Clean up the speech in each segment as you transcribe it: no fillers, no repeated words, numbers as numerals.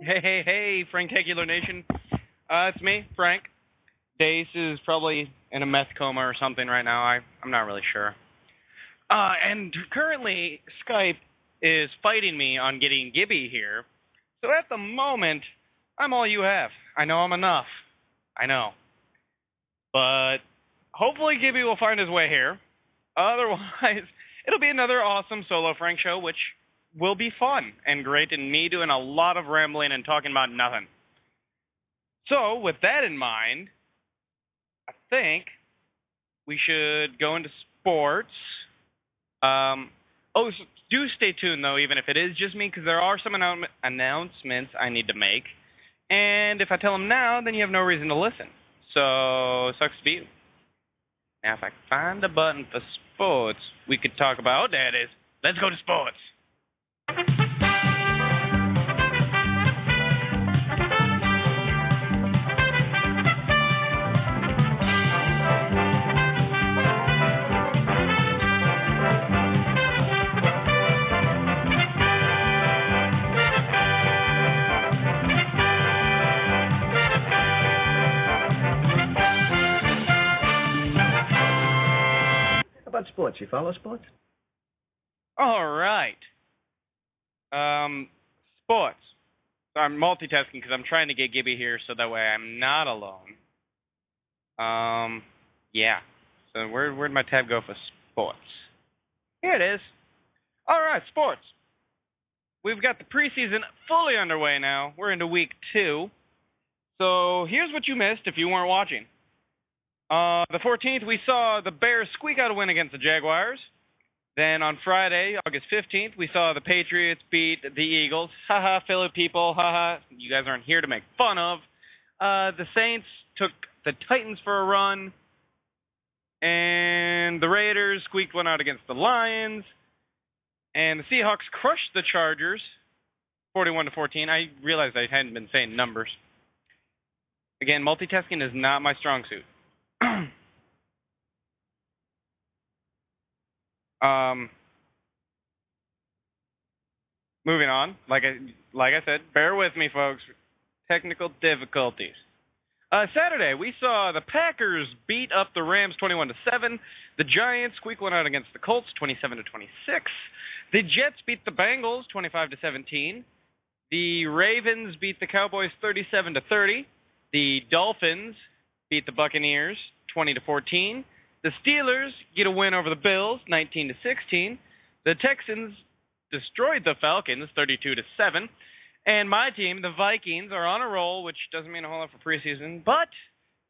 Hey, Franktacular Nation. It's me, Frank. Dace is probably in a meth coma or something right now. I'm not really sure. And currently, Skype is fighting me on getting Gibby here. So at the moment, I'm all you have. I know I'm enough. I know. But hopefully Gibby will find his way here. Otherwise, it'll be another awesome solo Frank show, which will be fun and great, and me doing a lot of rambling and talking about nothing. So, with that in mind, I think we should go into sports. Do stay tuned, though, even if it is just me, because there are some announcements I need to make. And if I tell them now, then you have no reason to listen. So, sucks to be you. Now, if I can find a button for sports, we could talk about, oh, there it is. Let's go to sports. How about sports? You follow sports? All right. Sports. So I'm multitasking because I'm trying to get Gibby here so that way I'm not alone. Yeah. So where'd my tab go for sports? Here it is. All right, sports. We've got the preseason fully underway now. We're into week 2. So here's what you missed if you weren't watching. The 14th, we saw the Bears squeak out a win against the Jaguars. Then on Friday, August 15th, we saw the Patriots beat the Eagles. Haha, Philly people, haha. You guys aren't here to make fun of. The Saints took the Titans for a run. And the Raiders squeaked one out against the Lions. And the Seahawks crushed the Chargers, 41-14. I realized I hadn't been saying numbers. Again, multitasking is not my strong suit. Moving on, like I said, bear with me, folks. Technical difficulties. Saturday, we saw the Packers beat up the Rams 21-7. The Giants squeak one out against the Colts 27-26. The Jets beat the Bengals 25-17. The Ravens beat the Cowboys 37-30. The Dolphins beat the Buccaneers 20-14. The Steelers get a win over the Bills 19-16. The Texans destroyed the Falcons 32-7. And my team, the Vikings, are on a roll, which doesn't mean a whole lot for preseason, but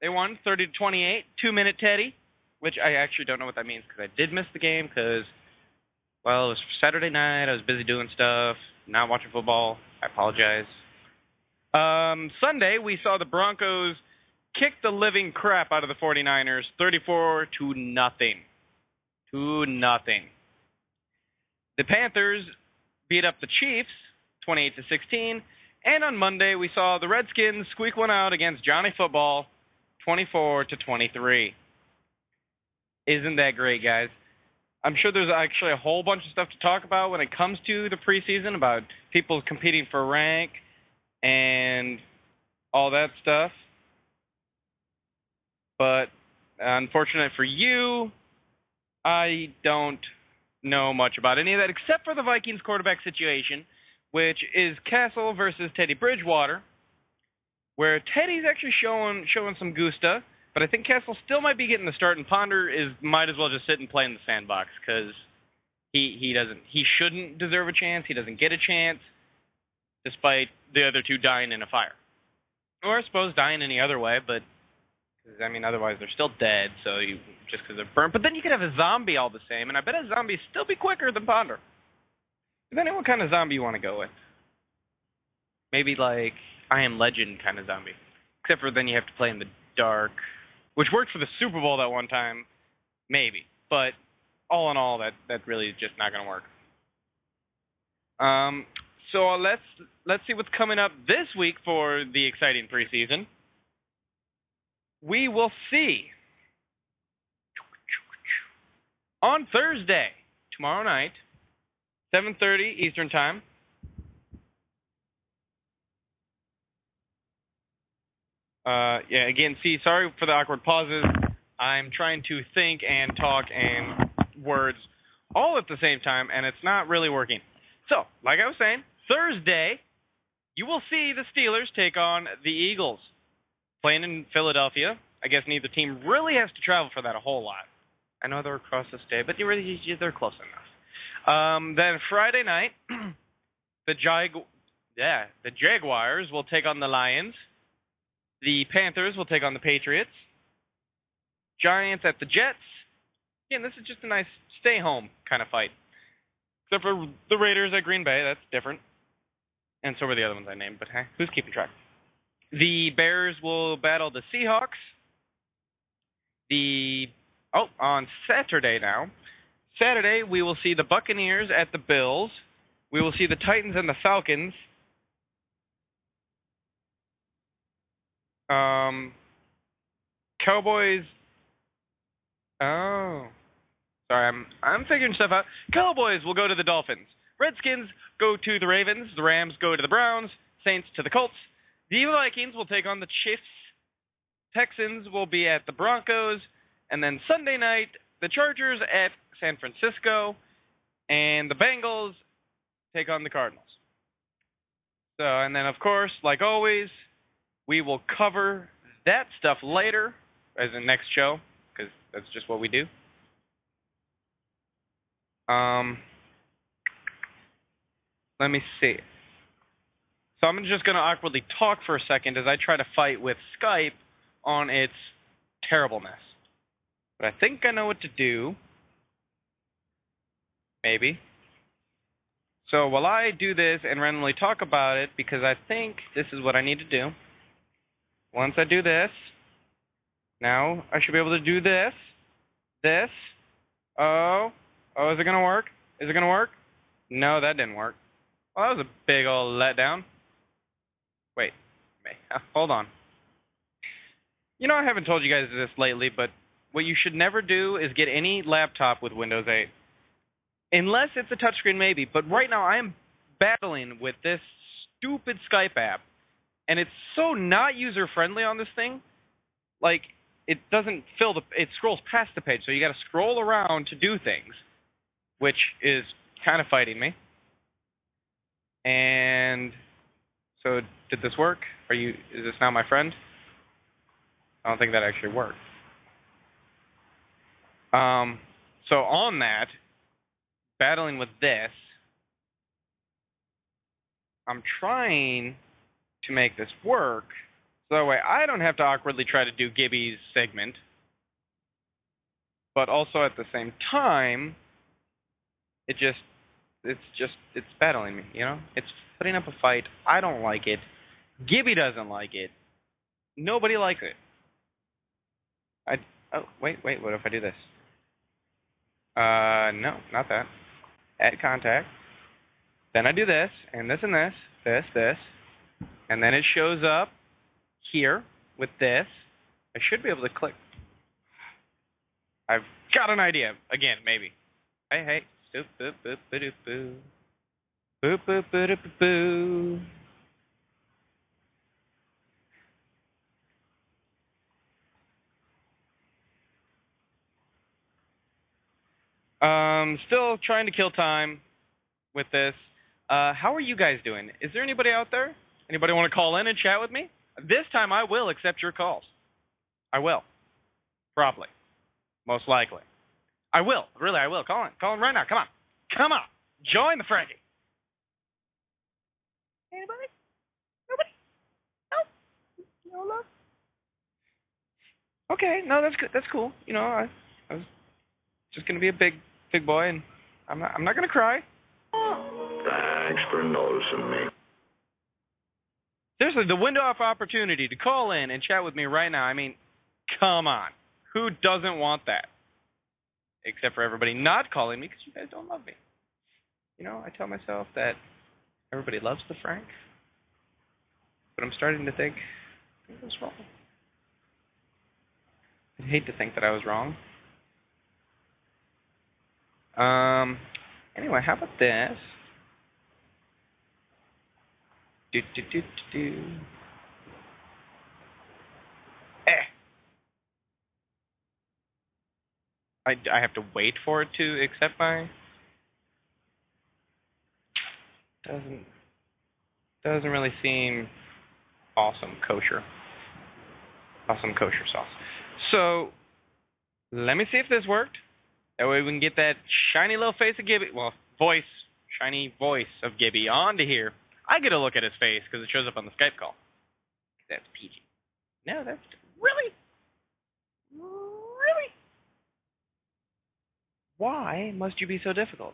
they won 30-28, 2-minute Teddy, which I actually don't know what that means because I did miss the game because, well, it was Saturday night. I was busy doing stuff, not watching football. I apologize. Sunday, we saw the Broncos kick the living crap out of the 49ers, 34-0. 2-0. The Panthers beat up the Chiefs, 28-16. And on Monday, we saw the Redskins squeak one out against Johnny Football, 24-23. Isn't that great, guys? I'm sure there's actually a whole bunch of stuff to talk about when it comes to the preseason, about people competing for rank and all that stuff. But unfortunate for you, I don't know much about any of that except for the Vikings quarterback situation, which is Castle versus Teddy Bridgewater, where Teddy's actually showing some gusta, but I think Castle still might be getting the start, and Ponder might as well just sit and play in the sandbox because he shouldn't deserve a chance. He doesn't get a chance, despite the other two dying in a fire, or I suppose dying any other way, but. I mean, otherwise they're still dead, so just because they're burnt. But then you could have a zombie all the same, and I bet a zombie still be quicker than Ponder. Depending on what kind of zombie you want to go with. Maybe like I Am Legend kind of zombie. Except for then you have to play in the dark, which worked for the Super Bowl that one time, maybe. But all in all, that really is just not going to work. So let's see what's coming up this week for the exciting preseason. We will see on Thursday, tomorrow night, 7:30 Eastern Time. Yeah, again, see, sorry for the awkward pauses. I'm trying to think and talk and words all at the same time, and it's not really working. So, like I was saying, Thursday, you will see the Steelers take on the Eagles. Playing in Philadelphia. I guess neither team really has to travel for that a whole lot. I know they're across the state, but they're close enough. Then Friday night, the Jaguars will take on the Lions. The Panthers will take on the Patriots. Giants at the Jets. Again, this is just a nice stay-home kind of fight. Except for the Raiders at Green Bay. That's different. And so were the other ones I named, but hey, who's keeping track? The Bears will battle the Seahawks. On Saturday now. Saturday, we will see the Buccaneers at the Bills. We will see the Titans and the Falcons. Cowboys. Oh. Sorry, I'm figuring stuff out. Cowboys will go to the Dolphins. Redskins go to the Ravens. The Rams go to the Browns. Saints to the Colts. The Vikings will take on the Chiefs. Texans will be at the Broncos. And then Sunday night, the Chargers at San Francisco. And the Bengals take on the Cardinals. So, and then, of course, like always, we will cover that stuff later as the next show, because that's just what we do. Let me see. So I'm just going to awkwardly talk for a second as I try to fight with Skype on its terribleness. But I think I know what to do. Maybe. So while I do this and randomly talk about it, because I think this is what I need to do. Once I do this, now I should be able to do this. This. Oh, is it going to work? Is it going to work? No, that didn't work. Well, that was a big old letdown. Wait, hold on. You know, I haven't told you guys this lately, but what you should never do is get any laptop with Windows 8. Unless it's a touchscreen, maybe. But right now, I am battling with this stupid Skype app. And it's so not user-friendly on this thing. Like, it doesn't it scrolls past the page. So you got to scroll around to do things. Which is kind of fighting me. And so, did this work? Is this now my friend? I don't think that actually worked. So on that, battling with this, I'm trying to make this work so that way I don't have to awkwardly try to do Gibby's segment, but also at the same time, it's battling me, you know? It's putting up a fight. I don't like it. Gibby doesn't like it. Nobody likes it. Wait, what if I do this? No, not that. Add contact. Then I do this, and this, this, and then it shows up here with this. I should be able to click. I've got an idea. Again, maybe. Hey. Boop, boop, boop, boop, boop. Boop, boop, boop, boop, boop. Still trying to kill time with this. How are you guys doing? Is there anybody out there? Anybody want to call in and chat with me? This time I will accept your calls. I will. Probably. Most likely. I will. Really, I will. Call in right now. Come on. Join the Franky. Anybody? Nobody? No? No love? Okay. No, that's good. That's cool. You know, I was just gonna be a big boy, and I'm not gonna cry. Thanks for noticing me. Seriously, the window of opportunity to call in and chat with me right now. I mean, come on. Who doesn't want that? Except for everybody not calling me because you guys don't love me. You know, I tell myself that everybody loves the Frank, but I'm starting to think I was wrong. I'd hate to think that I was wrong. Anyway, how about this? I have to wait for it to accept my... Doesn't really seem awesome kosher. Awesome kosher sauce. So, let me see if this worked. That way we can get that shiny little face of Gibby, well, shiny voice of Gibby onto here. I get a look at his face because it shows up on the Skype call. That's PG. No, that's... Really? Really? Why must you be so difficult?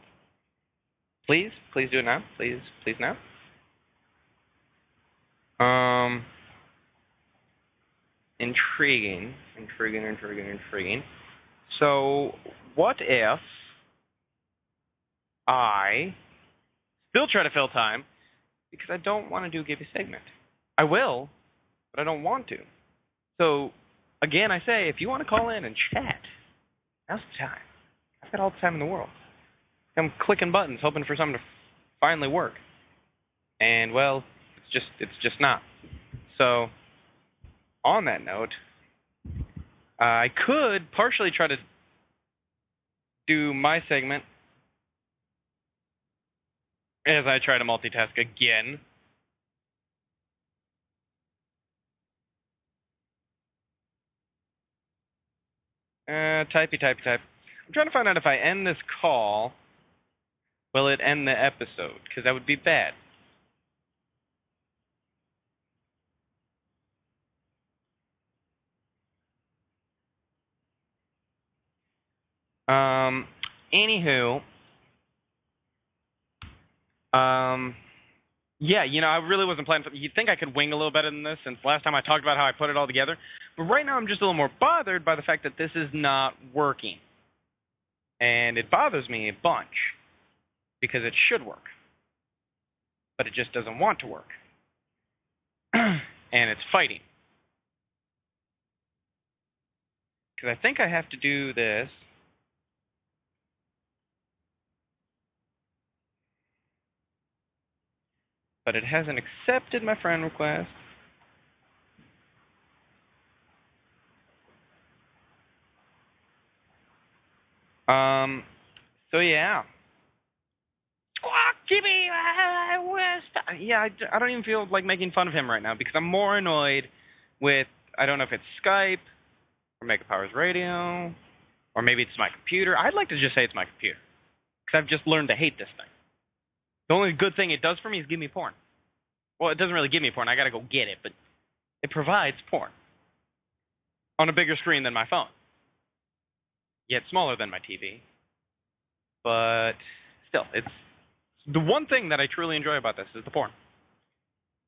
Please do it now. Please now. Intriguing. So, what if I still try to fill time because I don't want to do a Gibby segment? I will, but I don't want to. So, again, I say, if you want to call in and chat, now's the time. I've got all the time in the world. I'm clicking buttons, hoping for something to finally work. And, well, it's just not. So, on that note, I could partially try to do my segment as I try to multitask again. Typey. I'm trying to find out if I end this call, will it end the episode? Because that would be bad. Anywho, yeah, I really wasn't planning for... You'd think I could wing a little better than this since last time I talked about how I put it all together. But right now I'm just a little more bothered by the fact that this is not working. And it bothers me a bunch because it should work. But it just doesn't want to work. And it's fighting. Because I think I have to do this. But it hasn't accepted my friend request. So yeah. Gibby, yeah, I don't even feel like making fun of him right now because I'm more annoyed with, I don't know if it's Skype or Mega Powers Radio or maybe it's my computer. I'd like to just say it's my computer because I've just learned to hate this thing. The only good thing it does for me is give me porn. Well, it doesn't really give me porn. I got to go get it, but it provides porn on a bigger screen than my phone. Yet smaller than my TV. But still, it's the one thing that I truly enjoy about this is the porn.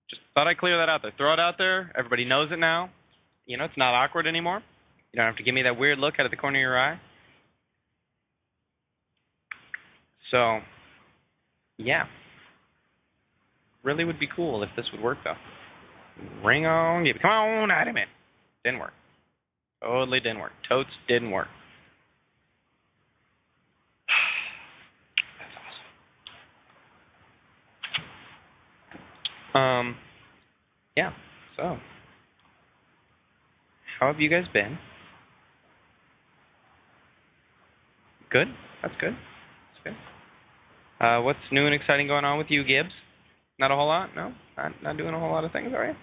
Just thought I'd clear that out there. Throw it out there. Everybody knows it now. It's not awkward anymore. You don't have to give me that weird look out of the corner of your eye. So, yeah. Really would be cool if this would work, though. Ring on, Gibby. Come on, Adam. Didn't work. Totally didn't work. Totes didn't work. That's awesome. Yeah, so. How have you guys been? Good? That's good. That's good. What's new and exciting going on with you, Gibbs? Not a whole lot? No? Not doing a whole lot of things, are you?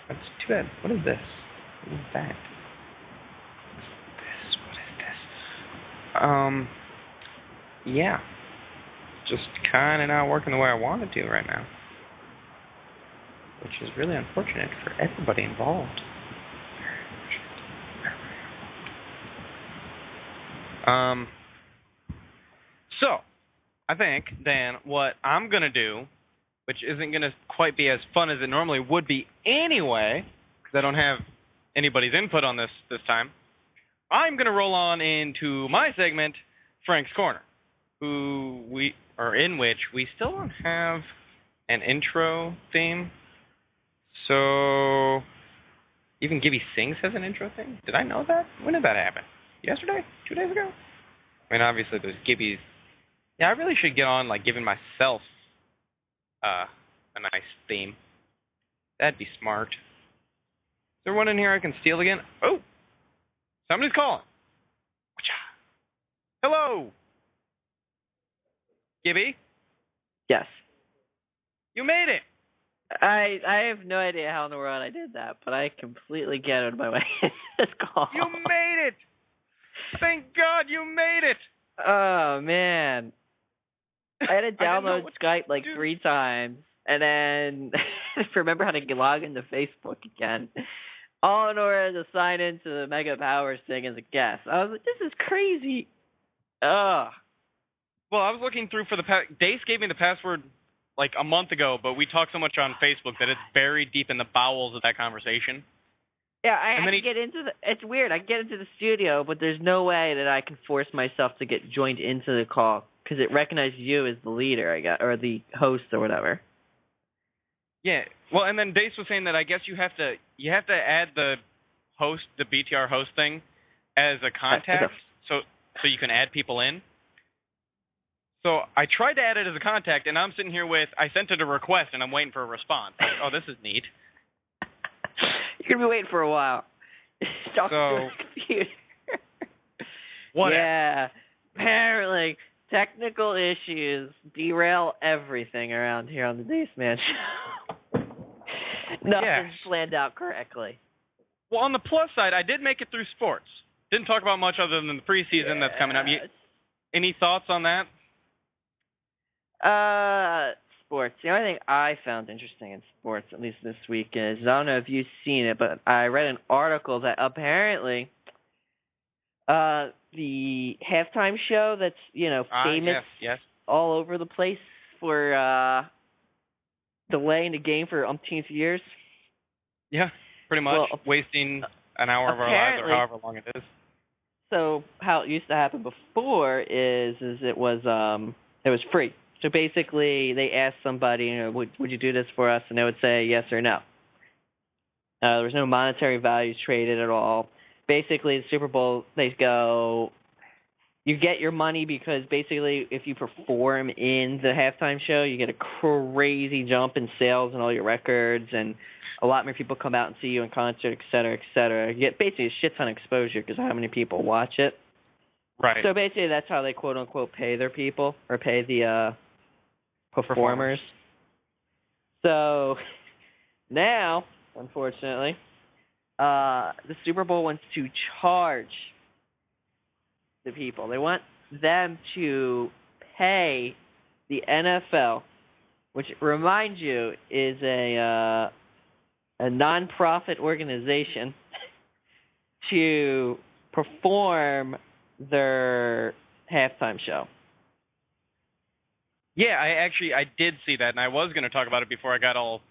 That's too bad. What is this? What is that? What is this? Yeah. Just kind of not working the way I want it to right now. Which is really unfortunate for everybody involved. So, I think, Dan, what I'm going to do, which isn't going to quite be as fun as it normally would be anyway, because I don't have anybody's input on this time, I'm going to roll on into my segment, Frank's Corner, in which we still don't have an intro theme. So, even Gibby Sings has an intro theme? Did I know that? When did that happen? Yesterday? 2 days ago? I mean, obviously there's Gibby's. Yeah, I really should get on, giving myself a nice theme. That'd be smart. there one in here I can steal again? Oh! Somebody's calling. Hello! Gibby? Yes. You made it! I have no idea how in the world I did that, but I completely get out of my way this call. You made it! Thank God you made it! Oh, man. I had to download Skype like 3 times, and then I remember how to log into Facebook again, all in order to sign into the Mega Powers thing as a guest. I was like, this is crazy. Ugh. Well, I was looking through for the Dace gave me the password like a month ago, but we talk so much on Facebook that it's buried deep in the bowels of that conversation. Yeah, I get into it's weird. I get into the studio, but there's no way that I can force myself to get joined into the call because it recognizes you as the leader, or the host or whatever. Yeah. Well, and then Dace was saying that I guess you have to add the host, the BTR host thing, as a contact, so you can add people in. So I tried to add it as a contact, and I'm sitting here I sent it a request, and I'm waiting for a response. Like, oh, this is neat. You're going to be waiting for a while. Talk to the computer. Whatever. Yeah. Apparently, technical issues derail everything around here on the Dace Man Show. Nothing's planned out correctly. Well, on the plus side, I did make it through sports. Didn't talk about much other than the preseason that's coming up. Any thoughts on that? Sports. The only thing I found interesting in sports, at least this week, is I don't know if you've seen it, but I read an article that apparently the halftime show that's famous all over the place for delaying the game for umpteenth years. Yeah, pretty much wasting an hour of our lives or however long it is. So how it used to happen before is it was free. So basically, they asked somebody, would you do this for us? And they would say yes or no. There was no monetary values traded at all. Basically, the Super Bowl, they go, you get your money because basically if you perform in the halftime show, you get a crazy jump in sales and all your records, and a lot more people come out and see you in concert, et cetera, et cetera. You get basically a shit ton of exposure because of how many people watch it. Right. So basically that's how they quote-unquote pay their people or pay the performers. So now, unfortunately, the Super Bowl wants to charge the people. They want them to pay the NFL, which, remind you, is a non-profit organization, to perform their halftime show. Yeah, I did see that, and I was going to talk about it before I got all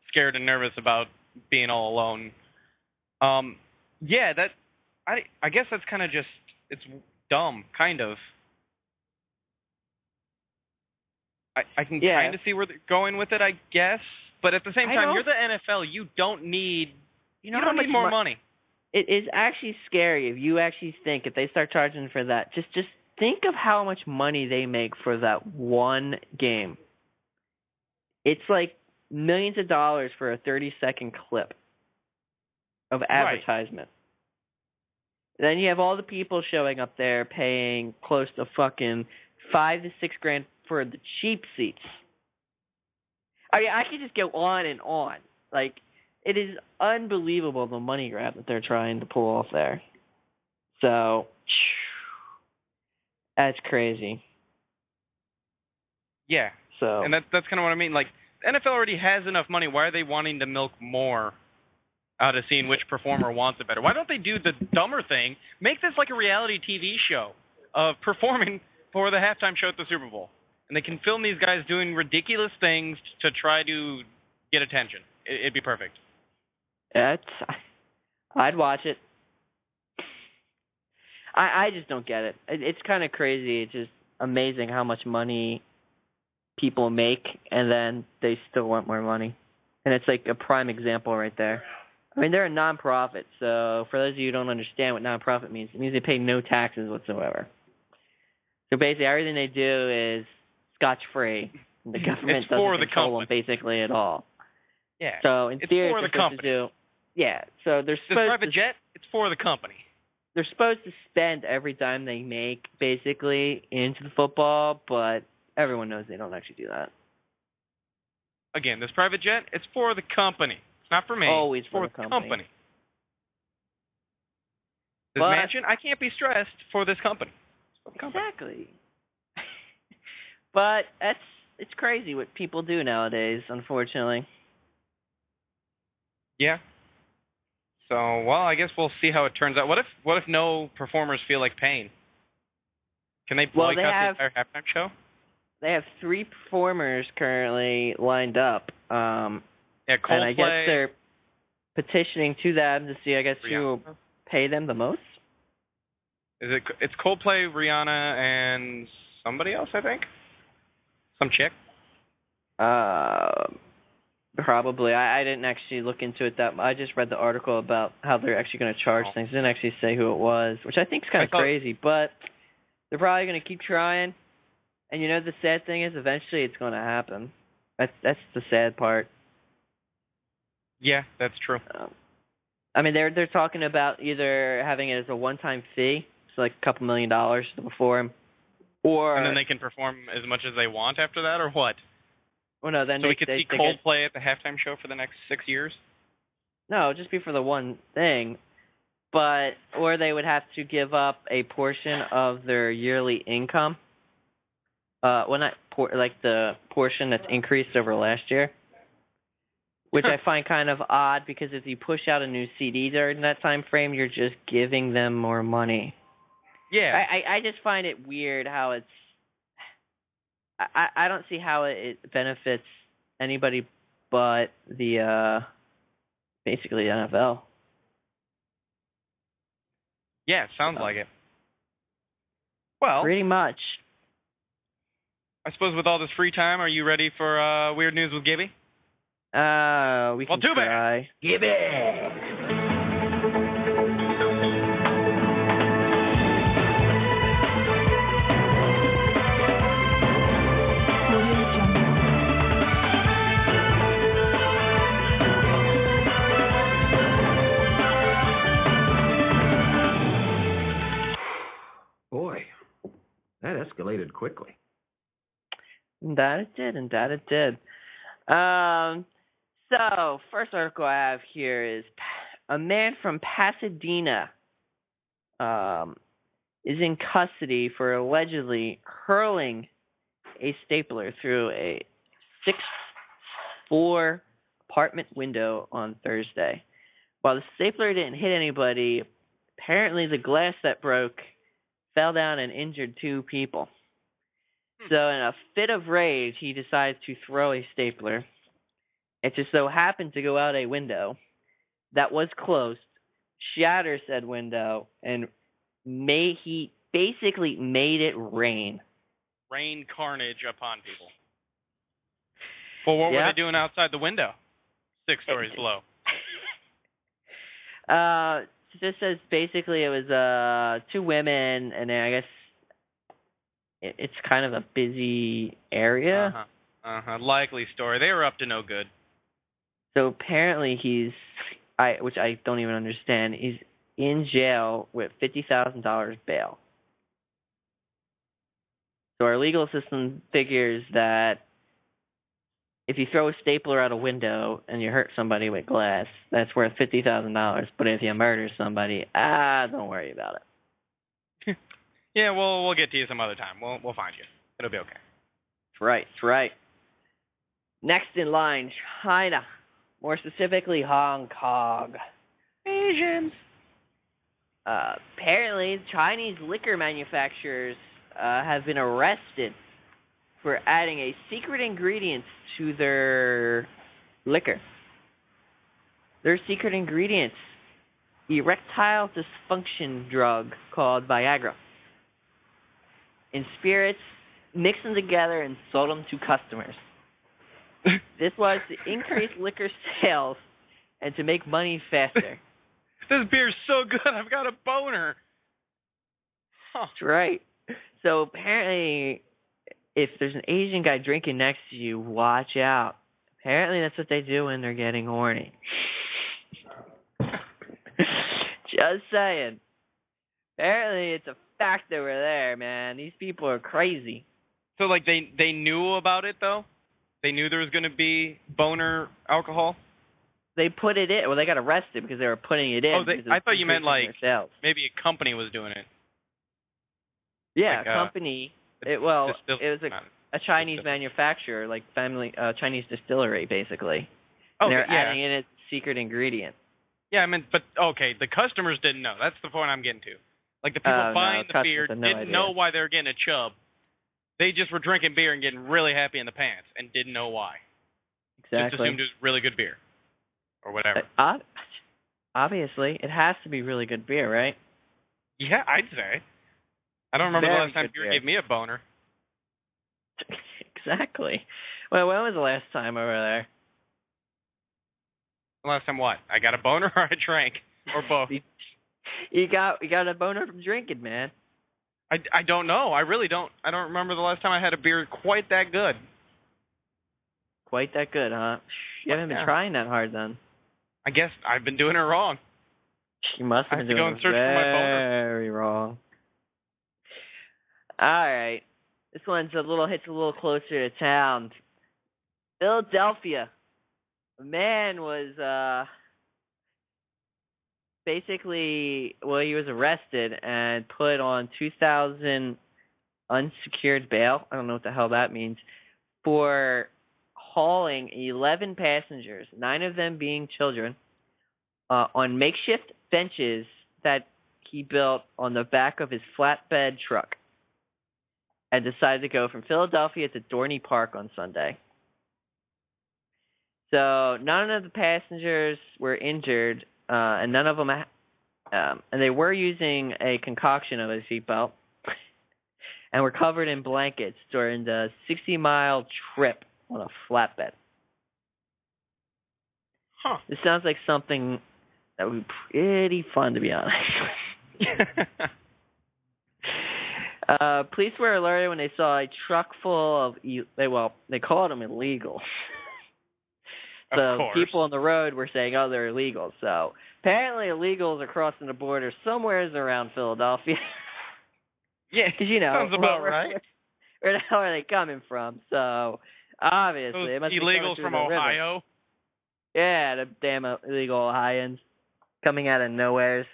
scared and nervous about being all alone. Yeah, I guess that's kind of just, it's dumb, kind of. I can kind of see where they're going with it, I guess, but at the same time, you're the NFL. You don't need more money. It is actually scary if you actually think if they start charging for that. Just think of how much money they make for that one game. It's like millions of dollars for a 30-second clip of advertisement. Right. Then you have all the people showing up there paying close to fucking $5,000 to $6,000 for the cheap seats. I mean, I could just go on and on. Like, it is unbelievable the money grab that they're trying to pull off there. So, that's crazy. Yeah. So, and that's kind of what I mean. Like, NFL already has enough money. Why are they wanting to milk more out of seeing which performer wants it better? Why don't they do the dumber thing? Make this like a reality TV show of performing for the halftime show at the Super Bowl. And they can film these guys doing ridiculous things to try to get attention. It'd be perfect. I'd watch it. I just don't get it. It's kind of crazy. It's just amazing how much money people make, and then they still want more money. And it's like a prime example right there. I mean, they're a non-profit, so for those of you who don't understand what non-profit means, it means they pay no taxes whatsoever. So basically, everything they do is scotch-free. The government doesn't control them basically at all. Yeah. So in theory, for the company. Yeah, so they're This supposed private to, jet, it's for the company. they're supposed to spend every dime they make, basically, into the football, but everyone knows they don't actually do that. Again, this private jet, it's for the company. It's not for me. Always it's for for the the company. This mansion, I can't be stressed for this company. It's for the company. Exactly. But it's crazy what people do nowadays, unfortunately. Yeah. So, well, I guess we'll see how it turns out. What if no performers feel like paying? Can they boycott the entire halftime show? They have 3 performers currently lined up. Yeah, Coldplay. And I guess they're petitioning to them to see, I guess, who will pay them the most. It's Coldplay, Rihanna, and somebody else, I think? Some chick? Probably. I didn't actually look into it that much. I just read the article about how they're actually going to charge things. Didn't actually say who it was, which I think is kind of crazy, but they're probably going to keep trying. And you know the sad thing is eventually it's going to happen. That's the sad part. Yeah, that's true. I mean, they're talking about either having it as a one-time fee, so like a couple $1 million to perform, or and then they can perform as much as they want after that, or what? Well, no, then so we could see Coldplay at the halftime show for the next 6 years? No, just be for the one thing. But or they would have to give up a portion of their yearly income. Like the portion that's increased over last year. Which I find kind of odd because if you push out a new CD during that time frame, you're just giving them more money. Yeah. I just find it weird how it's... I don't see how it benefits anybody but the basically the NFL. Yeah, it sounds like it. Well, pretty much. I suppose with all this free time, are you ready for Weird News with Gibby? We can try. Gibby! Boy, that escalated quickly. That it did. So, first article I have here is a man from Pasadena is in custody for allegedly hurling a stapler through a 6th-floor apartment window on Thursday. While the stapler didn't hit anybody, apparently the glass that broke fell down and injured 2 people. So in a fit of rage, he decides to throw a stapler. It just so happened to go out a window that was closed, shatter said window, and he basically made it rain. Rain carnage upon people. Well, what were they doing outside the window? 6 stories below. This says basically it was 2 women, and then I guess it's kind of a busy area. Likely story. They were up to no good. So apparently which I don't even understand, he's in jail with $50,000 bail. So our legal system figures that if you throw a stapler out a window and you hurt somebody with glass, that's worth $50,000. But if you murder somebody, don't worry about it. Yeah, we'll get to you some other time. We'll find you. It'll be okay. That's right. Next in line, China. More specifically, Hong Kong. Asians. Apparently, Chinese liquor manufacturers have been arrested for adding a secret ingredient to their liquor. Their secret ingredient, erectile dysfunction drug called Viagra. In spirits, mix them together and sold them to customers. This was to increase liquor sales and to make money faster. This beer's so good, I've got a boner. Huh. That's right. So apparently, if there's an Asian guy drinking next to you, watch out. Apparently that's what they do when they're getting horny. Just saying. Apparently, it's a fact over there, man. These people are crazy. So, like, they knew about it, though? They knew there was going to be boner alcohol? They put it in. Well, they got arrested because they were putting it in. Oh, I thought you meant, like, maybe a company was doing it. Yeah, like, a company. It was a Chinese manufacturer, like Chinese distillery, basically. Oh, and they're adding in its secret ingredient. Yeah, I mean, but, okay, the customers didn't know. That's the point I'm getting to. Like, the people buying the beer didn't know why they were getting a chub. They just were drinking beer and getting really happy in the pants and didn't know why. Exactly. Just assumed it was really good beer. Or whatever. Obviously, it has to be really good beer, right? Yeah, I'd say. I don't remember the last time beer gave me a boner. Exactly. Well, when was the last time over there? The last time what? I got a boner or I drank? Or both? You got a boner from drinking, man. I don't know. I really don't. I don't remember the last time I had a beer quite that good. Quite that good, huh? You haven't been trying that hard, then. I guess I've been doing it wrong. You must have been doing it very wrong. All right. This one's hits a little closer to town. Philadelphia. A man was basically, he was arrested and put on $2,000 unsecured bail. I don't know what the hell that means. For hauling 11 passengers, 9 of them being children, on makeshift benches that he built on the back of his flatbed truck, and decided to go from Philadelphia to Dorney Park on Sunday. So none of the passengers were injured, and none of them, and they were using a concoction of a seatbelt, and were covered in blankets during the 60-mile trip on a flatbed. Huh. This sounds like something that would be pretty fun, to be honest. Police were alerted when they saw a truck full of, they called them illegal. So people on the road were saying, they're illegal. So apparently illegals are crossing the border somewhere around Philadelphia. Yeah, because sounds about right. Where the hell are they coming from? So obviously, it must be illegals from Ohio. River. Yeah, the damn illegal Ohioans coming out of nowhere,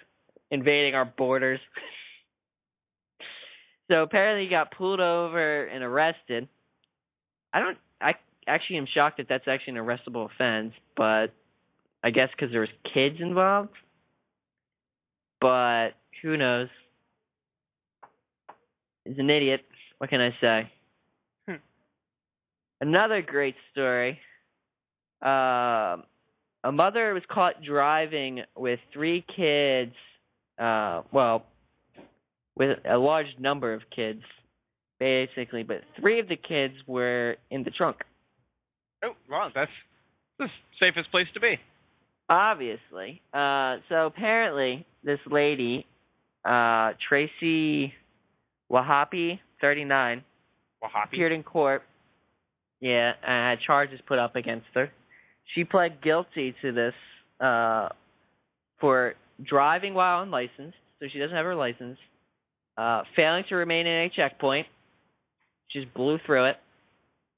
invading our borders. So apparently he got pulled over and arrested. I actually am shocked that that's actually an arrestable offense, but I guess because there was kids involved. But who knows? He's an idiot. What can I say? Another great story. A mother was caught driving with 3 kids, with a large number of kids, basically, but 3 of the kids were in the trunk. Oh, wow, that's the safest place to be. Obviously. So apparently, this lady, Tracy Wahapi, 39, appeared in court. Yeah, and had charges put up against her. She pled guilty to this for driving while unlicensed, so she doesn't have her license, failing to remain in a checkpoint, just blew through it,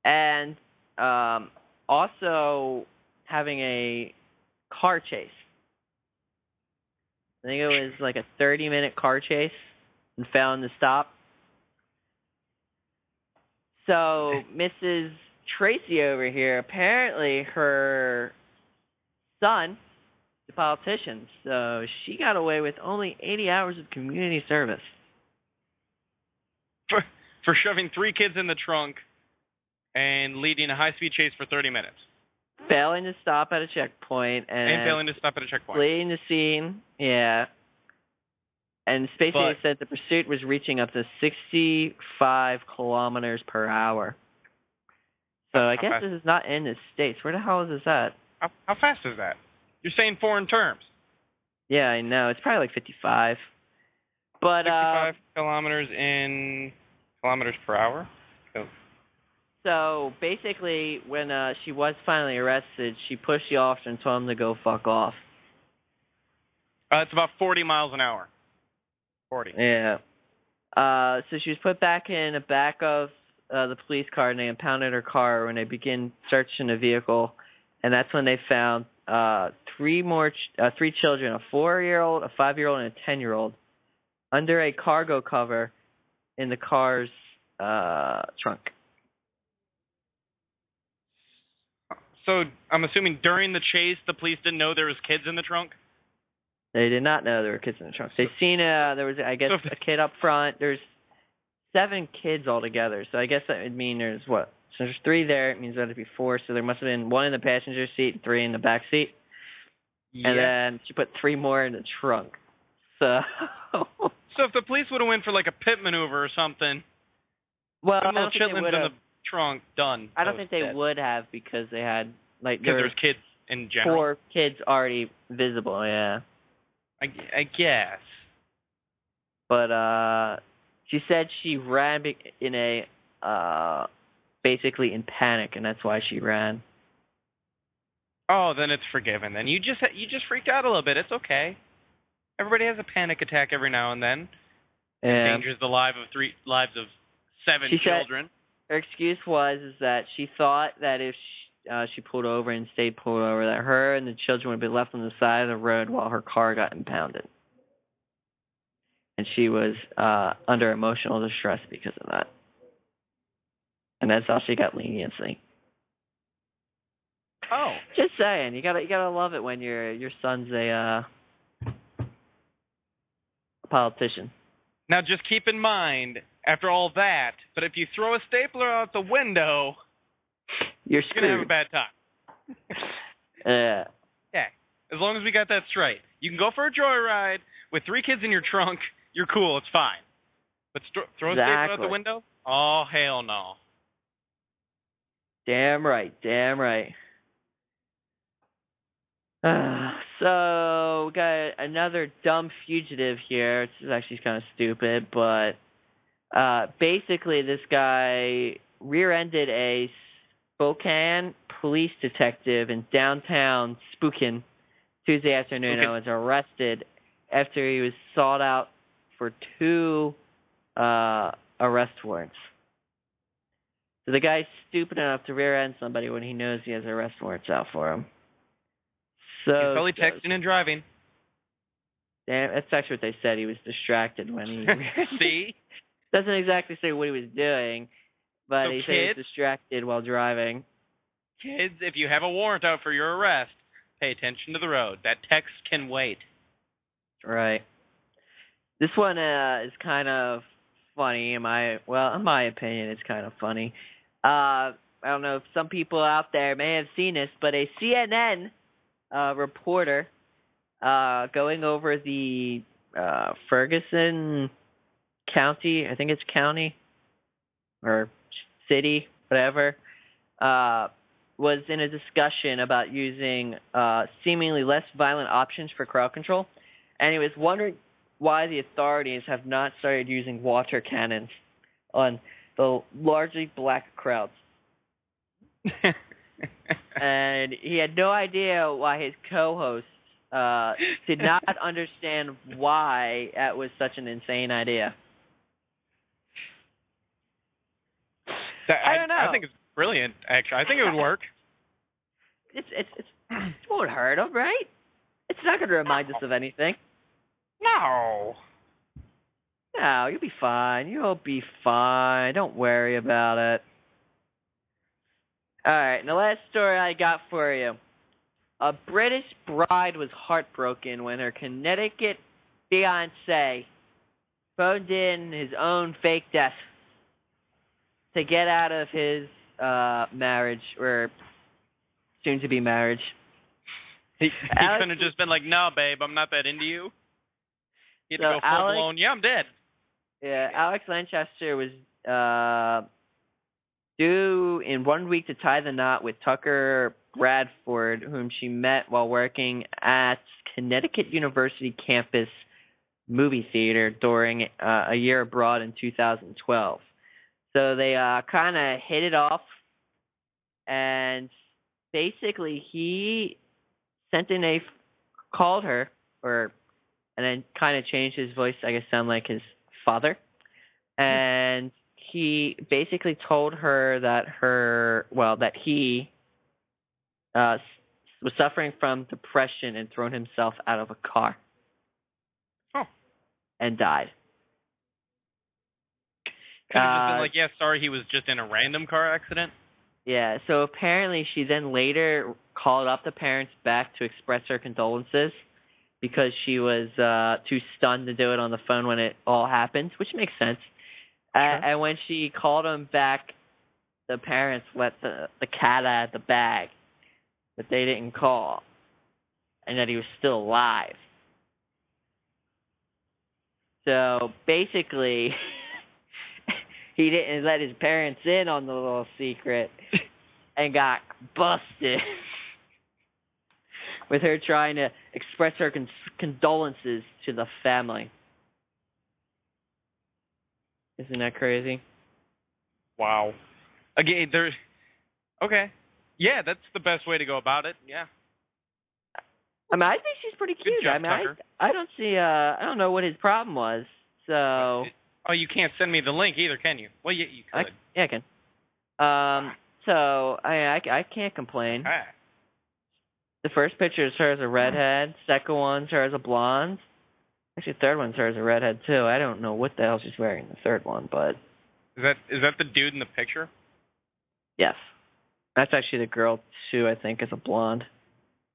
and also having a car chase. I think it was like a 30-minute car chase and failing to stop. So Mrs. Tracy over here, apparently her son is a politician, so she got away with only 80 hours of community service. For shoving 3 kids in the trunk and leading a high-speed chase for 30 minutes. Failing to stop at a checkpoint. And failing to stop at a checkpoint. Fleeing the scene, yeah. And basically said the pursuit was reaching up to 65 kilometers per hour. So I guess this is not in the States. Where the hell is this at? How fast is that? You're saying foreign terms. Yeah, I know. It's probably like 55. But 65 kilometers in kilometers per hour? So basically, when she was finally arrested, she pushed the officer and told him to go fuck off. It's about 40 miles an hour. 40. Yeah. So she was put back in the back of the police car, and they impounded her car when they began searching the vehicle, and that's when they found three children, a 4-year-old, a 5-year-old, and a 10-year-old, under a cargo cover in the car's trunk. So I'm assuming during the chase, the police didn't know there was kids in the trunk? They did not know there were kids in the trunk. They seen there was, I guess, a kid up front. There's 7 kids altogether, so I guess that would mean there's what? So there's 3 there. It means that would be 4. So there must have been 1 in the passenger seat and 3 in the back seat. Yeah. And then she put 3 more in the trunk. So. So if the police would have went for like a pit maneuver or something, well, put little chitlins in the trunk, done. I don't think they would have, because they had like there's kids in general. 4 kids already visible. Yeah. I guess. But she said she ran in basically in panic, and that's why she ran. Oh, then it's forgiven. Then you just freaked out a little bit. It's okay. Everybody has a panic attack every now and then. It endangers the lives of 7 children. Her excuse was that she thought that if she pulled over and stayed pulled over, that her and the children would be left on the side of the road while her car got impounded. And she was under emotional distress because of that. And that's how she got leniency. Oh. Just saying, you gotta love it when your son's a politician. Now just keep in mind, after all that, but if you throw a stapler out the window, you're gonna have a bad time. Yeah. Yeah. As long as we got that straight. You can go for a joyride with 3 kids in your trunk, you're cool, it's fine. But throw a stapler out the window? Oh, hell no. Damn right, damn right. So, we got another dumb fugitive here. It's actually kind of stupid, but basically this guy rear-ended a Spokane police detective in downtown Spokane Tuesday afternoon and was arrested after he was sought out for 2 arrest warrants. So the guy's stupid enough to rear-end somebody when he knows he has arrest warrants out for him. So he's probably texting and driving. Damn, that's actually what they said. He was distracted when he... See? Doesn't exactly say what he was doing, but so he said he was distracted while driving. Kids, if you have a warrant out for your arrest, pay attention to the road. That text can wait. Right. This one is kind of funny. In my opinion, it's kind of funny. I don't know if some people out there may have seen this, but a CNN reporter going over the Ferguson County, I think it's county or city, whatever, was in a discussion about using seemingly less violent options for crowd control, and he was wondering why the authorities have not started using water cannons on the largely black crowds. And he had no idea why his co-host did not understand why that was such an insane idea. I don't know. I think it's brilliant, actually. I think it would work. It won't hurt him, right? It's not going to remind us of anything. No. No, you'll be fine. You'll be fine. Don't worry about it. All right, and the last story I got for you. A British bride was heartbroken when her Connecticut fiancé phoned in his own fake death to get out of his marriage, or soon-to-be marriage. He couldn't have just been like, no, babe, I'm not that into you. He had to go full-blown, yeah, I'm dead. Yeah, Alex Lancaster was due in 1 week to tie the knot with Tucker Bradford, whom she met while working at Connecticut University campus movie theater during a year abroad in 2012. So they kind of hit it off, and basically he called her, or and then kind of changed his voice, I guess, sound like his father. And he basically told her that he was suffering from depression and thrown himself out of a car. Oh. And died. Could have just been like, yeah, sorry, he was just in a random car accident. Yeah, so apparently she then later called up the parents back to express her condolences because she was too stunned to do it on the phone when it all happened, which makes sense. Sure. And when she called them back, the parents let the cat out of the bag, but they didn't call, and that he was still alive. So basically, he didn't let his parents in on the little secret and got busted with her trying to express her condolences to the family. Isn't that crazy? Wow. Again, okay. Yeah, that's the best way to go about it. Yeah. I mean, I think she's pretty cute. Good job, I mean, Tucker. I don't see. I don't know what his problem was. So. Oh, you can't send me the link either, can you? Well, you could. I can. So I can't complain. Ah. The first picture is her as a redhead. Second one's her as a blonde. Actually, the third one's her as a redhead too. I don't know what the hell she's wearing in the third one, but. Is that the dude in the picture? Yes. That's actually the girl too. I think is a blonde.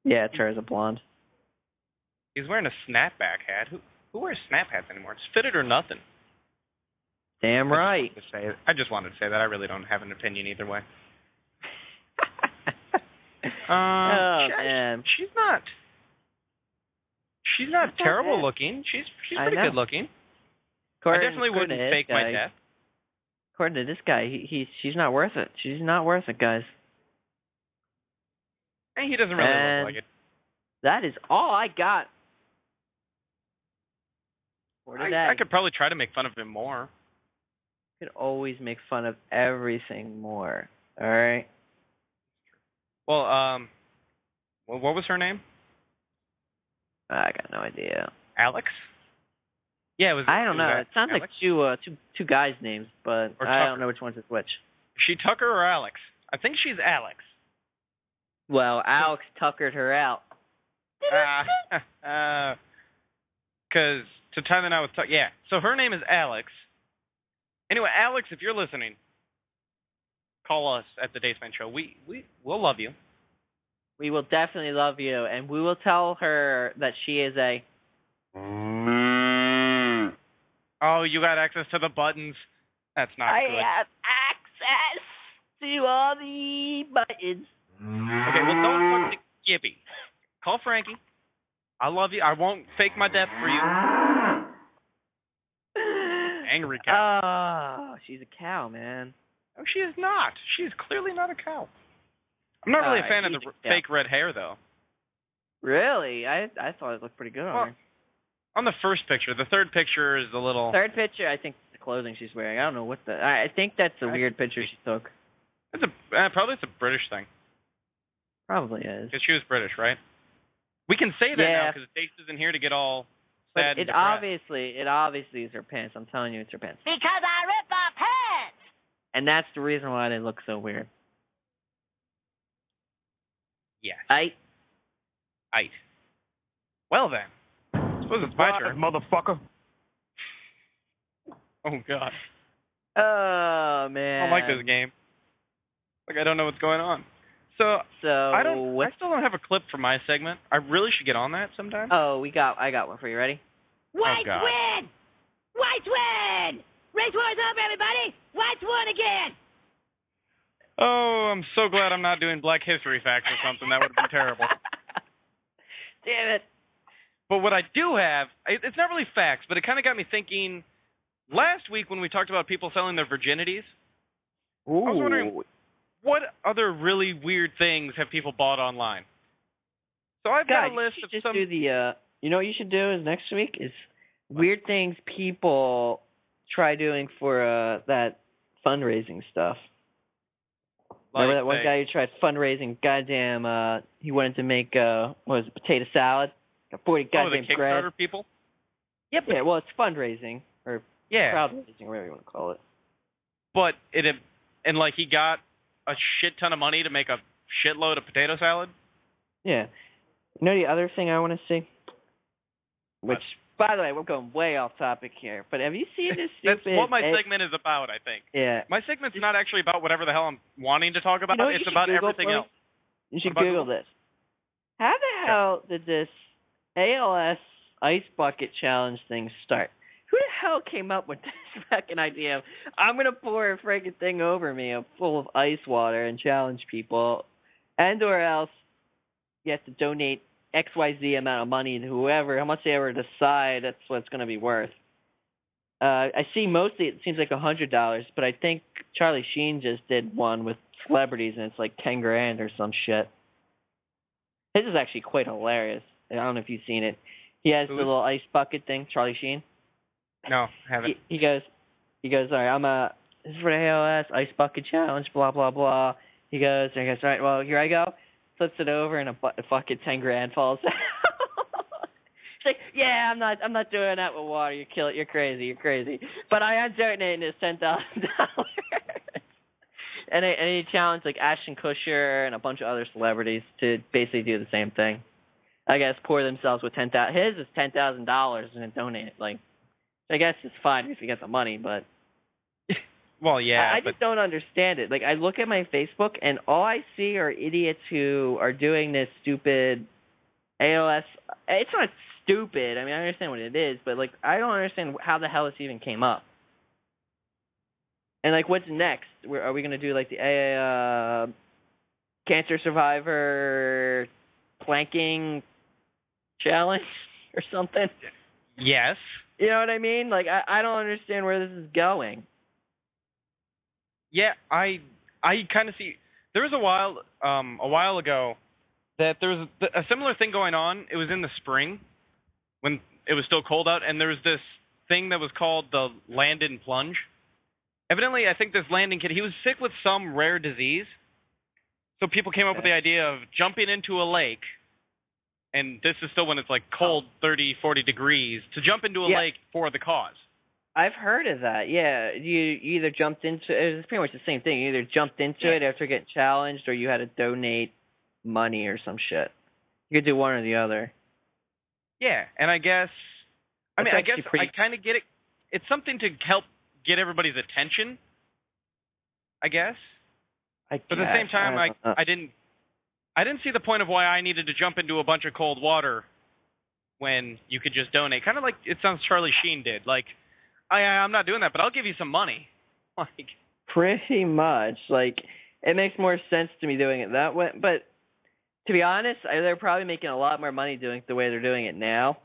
Yeah, it's her as a blonde. He's wearing a snapback hat. Who wears snap hats anymore? It's fitted or nothing. Damn right. I just wanted to say that. I really don't have an opinion either way. Man. She's not terrible looking. She's pretty good looking. I definitely wouldn't fake my death. According to this guy, she's not worth it. She's not worth it, guys. And he doesn't really look like it. That is all I got for today. I could probably try to make fun of him more. Could always make fun of everything more. All right. Well, what was her name? I got no idea. Alex? Yeah, it was. I don't know. It sounds Alex? like two guys' names, but I don't know which one's which. Is she Tucker or Alex? I think she's Alex. Well, Alex tuckered her out. Because to tie that out with Tucker, yeah. So her name is Alex. Anyway, Alex, if you're listening, call us at the Dace Man Show. We'll love you. We will definitely love you, and we will tell her that she is a. Oh, you got access to the buttons. That's not good. I have access to all the buttons. Okay, well, don't talk to Gibby. Call Frankie. I love you. I won't fake my death for you. Angry cow. Oh, she's a cow, man. No, she is not. She is clearly not a cow. I'm not really a fan of the fake red hair, though. Really? I thought it looked pretty good on her. On the first picture. The third picture is a little... Third picture, I think the clothing she's wearing. I don't know what the... I think that's a weird picture she took. Probably it's a British thing. Probably is. Because she was British, right? We can say that now because Dace isn't here to get all sad and depressed. It obviously is her pants. I'm telling you, it's her pants. Because I ripped my pants! And that's the reason why they look so weird. Yes. Aight. Well then. I suppose it's my turn. Motherfucker. Oh, God. Oh, man. I don't like this game. Like, I don't know what's going on. So I still don't have a clip for my segment. I really should get on that sometime. Oh, I got one for you. Ready? Whites win! Whites win! Race war's up, everybody! Whites won again! Oh, I'm so glad I'm not doing Black History Facts or something. That would have been terrible. Damn it. But what I do have, it's not really facts, but it kind of got me thinking. Last week when we talked about people selling their virginities, Ooh. I was wondering, what other really weird things have people bought online? So I've got a list of some... Do the, you know what you should do is next week is weird things people try doing for that fundraising stuff. Remember that one guy who tried fundraising? Goddamn, he wanted to make potato salad. Got 40 goddamn the Kickstarter people? Yep. Yeah, well, it's fundraising or Yeah. crowd raising, whatever you want to call it. But like he got a shit ton of money to make a shitload of potato salad. Yeah. You know the other thing I want to see? Which, by the way, we're going way off topic here, but have you seen this stupid... That's what my segment is about, I think. Yeah. My segment's not actually about whatever the hell I'm wanting to talk about. You know what It's you should about Google everything for? else. You should What about Google this. How the hell did this ALS ice bucket challenge thing start? Who the hell came up with this fucking idea of, I'm going to pour a freaking thing over me full of ice water and challenge people, and or else you have to donate XYZ amount of money to whoever, how much they ever decide that's what it's going to be worth. I see mostly it seems like $100, but I think Charlie Sheen just did one with celebrities and it's like $10,000 or some shit. His is actually quite hilarious. I don't know if you've seen it. He has the little ice bucket thing, Charlie Sheen. No, haven't. He goes, all right, this is for the ALS ice bucket challenge, blah, blah, blah. He goes, all right, well, here I go. Flips it over and a fucking $10,000 falls out. He's like, yeah, I'm not doing that with water. You're crazy. But I am donating this $10,000. and he challenged like Ashton Kutcher and a bunch of other celebrities to basically do the same thing. I guess pour themselves with $10,000. His is $10,000 and then donate it. Like, I guess it's fine if you get the money, but well, yeah. I just don't understand it. Like, I look at my Facebook and all I see are idiots who are doing this stupid ALS. It's not stupid. I mean, I understand what it is, but like, I don't understand how the hell this even came up. And like, what's next? Are we going to do like the cancer survivor planking challenge or something? Yes. You know what I mean? Like, I don't understand where this is going. Yeah, I kind of see. There was a while ago that there was a similar thing going on. It was in the spring when it was still cold out, and there was this thing that was called the Land and Plunge. Evidently, I think this landing kid, he was sick with some rare disease, so people came up with the idea of jumping into a lake, and this is still when it's like cold, 30, 40 degrees, to jump into a lake for the cause. I've heard of that, yeah. You either jumped into it, it's pretty much the same thing. You either jumped into it after getting challenged, or you had to donate money or some shit. You could do one or the other. Yeah, and I guess I kind of get it. It's something to help get everybody's attention, I guess. But at the same time, I didn't see the point of why I needed to jump into a bunch of cold water when you could just donate. Kind of like it sounds Charlie Sheen did. Like, I'm not doing that, but I'll give you some money. Like, pretty much. Like, it makes more sense to me doing it that way. But to be honest, they're probably making a lot more money doing it the way they're doing it now.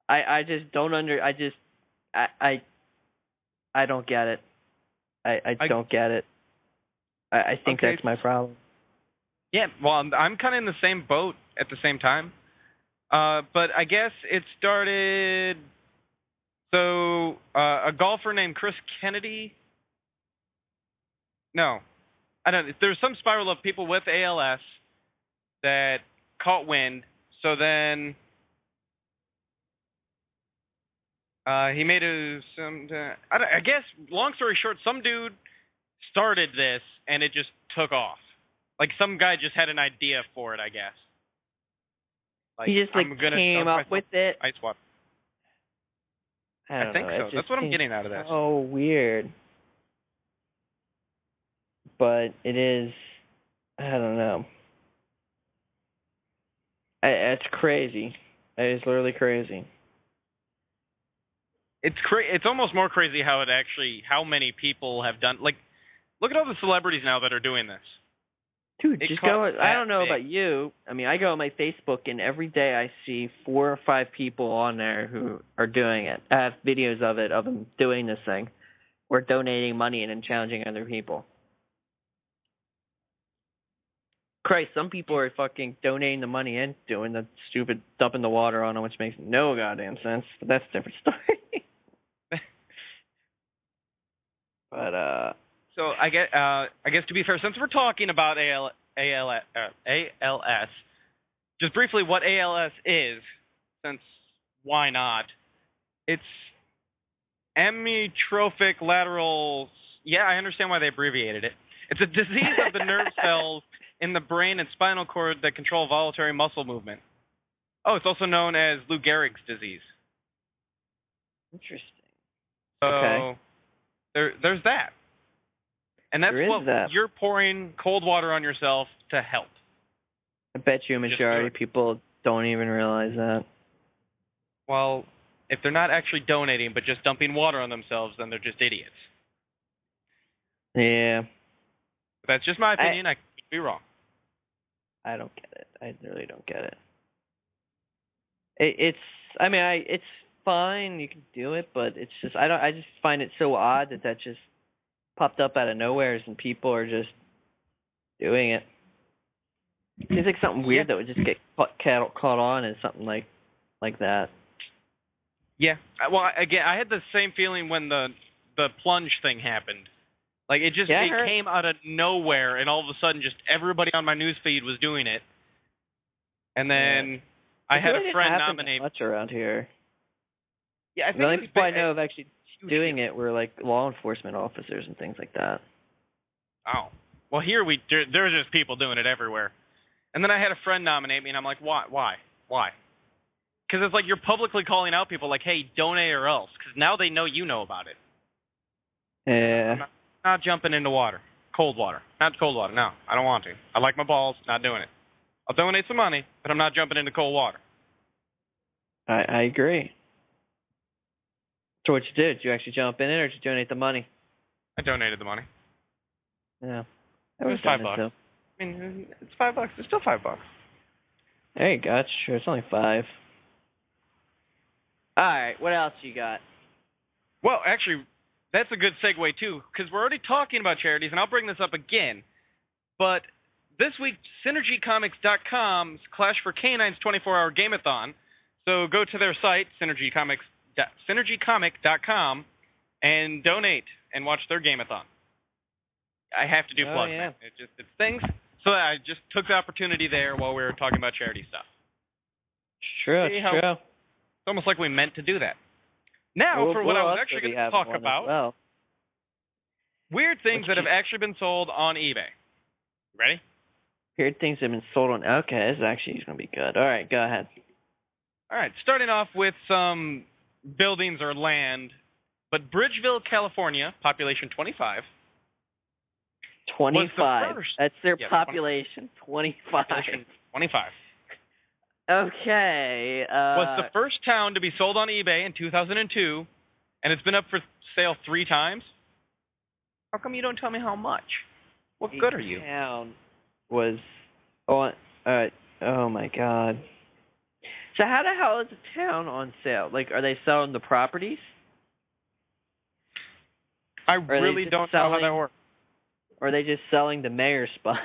I just don't I don't get it. I don't get it. I think that's my problem. Yeah, well, I'm kind of in the same boat at the same time. But I guess it started... So, a golfer named Chris Kennedy... No. I don't know. There's some spiral of people with ALS that caught wind. So then... he made I guess, long story short, some dude started this, and it just took off. Like, some guy just had an idea for it, I guess. Like, he just, came up with it? Ice water. I think so. That's what I'm getting out of this. Oh, weird. But it is, I don't know. It's crazy. It is literally crazy. It's almost more crazy how many people have done. Like, look at all the celebrities now that are doing this. Dude, just go. I don't know about you. I mean, I go on my Facebook, and every day I see 4 or 5 people on there who are doing it. I have videos of them doing this thing. We're donating money and then challenging other people. Christ, some people are fucking donating the money and doing the stupid dumping the water on them, which makes no goddamn sense. But that's a different story. But so I guess to be fair, since we're talking about ALS, just briefly what ALS is, since why not? It's amyotrophic lateral. Yeah, I understand why they abbreviated it. It's a disease of the nerve cells in the brain and spinal cord that control voluntary muscle movement. Oh, it's also known as Lou Gehrig's disease. Interesting. So Okay. there's that. And that's what that. you're pouring cold water on yourself to help. I bet you a majority of people don't even realize that. Well, if they're not actually donating but just dumping water on themselves, then they're just idiots. Yeah. That's just my opinion. I could be wrong. I don't get it. I really don't get it. It's fine. You can do it, but it's just I just find it so odd that just popped up out of nowhere and people are just doing it. Seems like something weird that would just get caught on as something like that. Yeah. Well, again, I had the same feeling when the plunge thing happened. Like, it came out of nowhere, and all of a sudden, just everybody on my news feed was doing it. And then I had a friend nominate. Much around here. Yeah, I think the only people I know of actually doing it were like law enforcement officers and things like that. Oh, well, here there's just people doing it everywhere. And then I had a friend nominate me, and I'm like, why? Because it's like you're publicly calling out people like, hey, donate or else, because now they know you know about it. Yeah. I'm not jumping into water. Cold water. Not cold water, no. I don't want to. I like my balls, not doing it. I'll donate some money, but I'm not jumping into cold water. I agree. So what you did? Did you actually jump in it, or did you donate the money? I donated the money. Yeah. It was $5. I mean, it's $5. It's still $5. There you go. It's true. It's only $5. All right. What else you got? Well, actually, that's a good segue, too, because we're already talking about charities, and I'll bring this up again. But this week, SynergyComics.com's Clash for Canines 24-hour Game-a-thon. So go to their site, SynergyComic.com, and donate and watch their Game-a-thon. I have to do plugs, man. It's things. So I just took the opportunity there while we were talking about charity stuff. True, it's true. It's almost like we meant to do that. Now, for what I was actually going to talk about, weird things that have actually been sold on eBay. Ready? Weird things that have been sold on... Okay, this is actually going to be good. All right, go ahead. All right, starting off with some buildings or land. But Bridgeville, California, population 25. 25. That's their population. 25. Population 25. Okay. Was the first town to be sold on eBay in 2002, and it's been up for sale 3 times. How come you don't tell me how much? What good are you? Town was on. Oh my God. So how the hell is a town on sale? Like, are they selling the properties? I really don't know how that works. Or are they just selling the mayor's spot?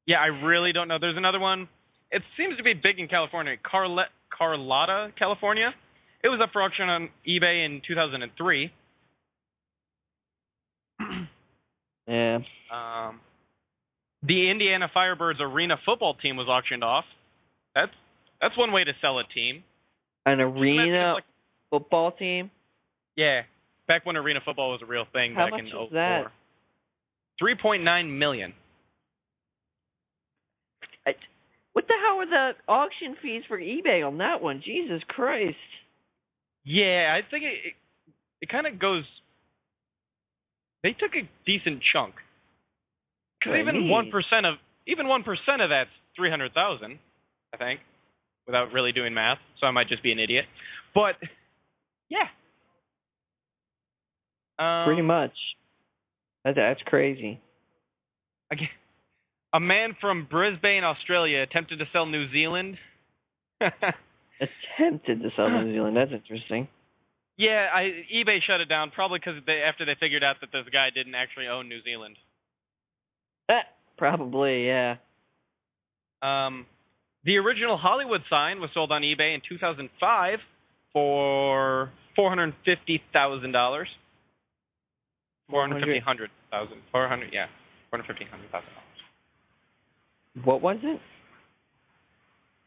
Yeah, I really don't know. There's another one. It seems to be big in California. Carlotta, California. It was up for auction on eBay in 2003. Yeah. The Indiana Firebirds arena football team was auctioned off. That's one way to sell a team. An arena football team? Yeah. Back when arena football was a real thing back in 2004. How much is that? $3.9 million. What the hell are the auction fees for eBay on that one? Jesus Christ. Yeah, I think it kind of goes... They took a decent chunk. Because even 1% of that's 300,000, I think, without really doing math. So I might just be an idiot. But yeah. Pretty much. That's crazy. Again, a man from Brisbane, Australia, attempted to sell New Zealand. Attempted to sell New Zealand. That's interesting. Yeah, eBay shut it down, probably because after they figured out that this guy didn't actually own New Zealand. Probably, yeah. The original Hollywood sign was sold on eBay in 2005 for $450,000. $450,000. What was it?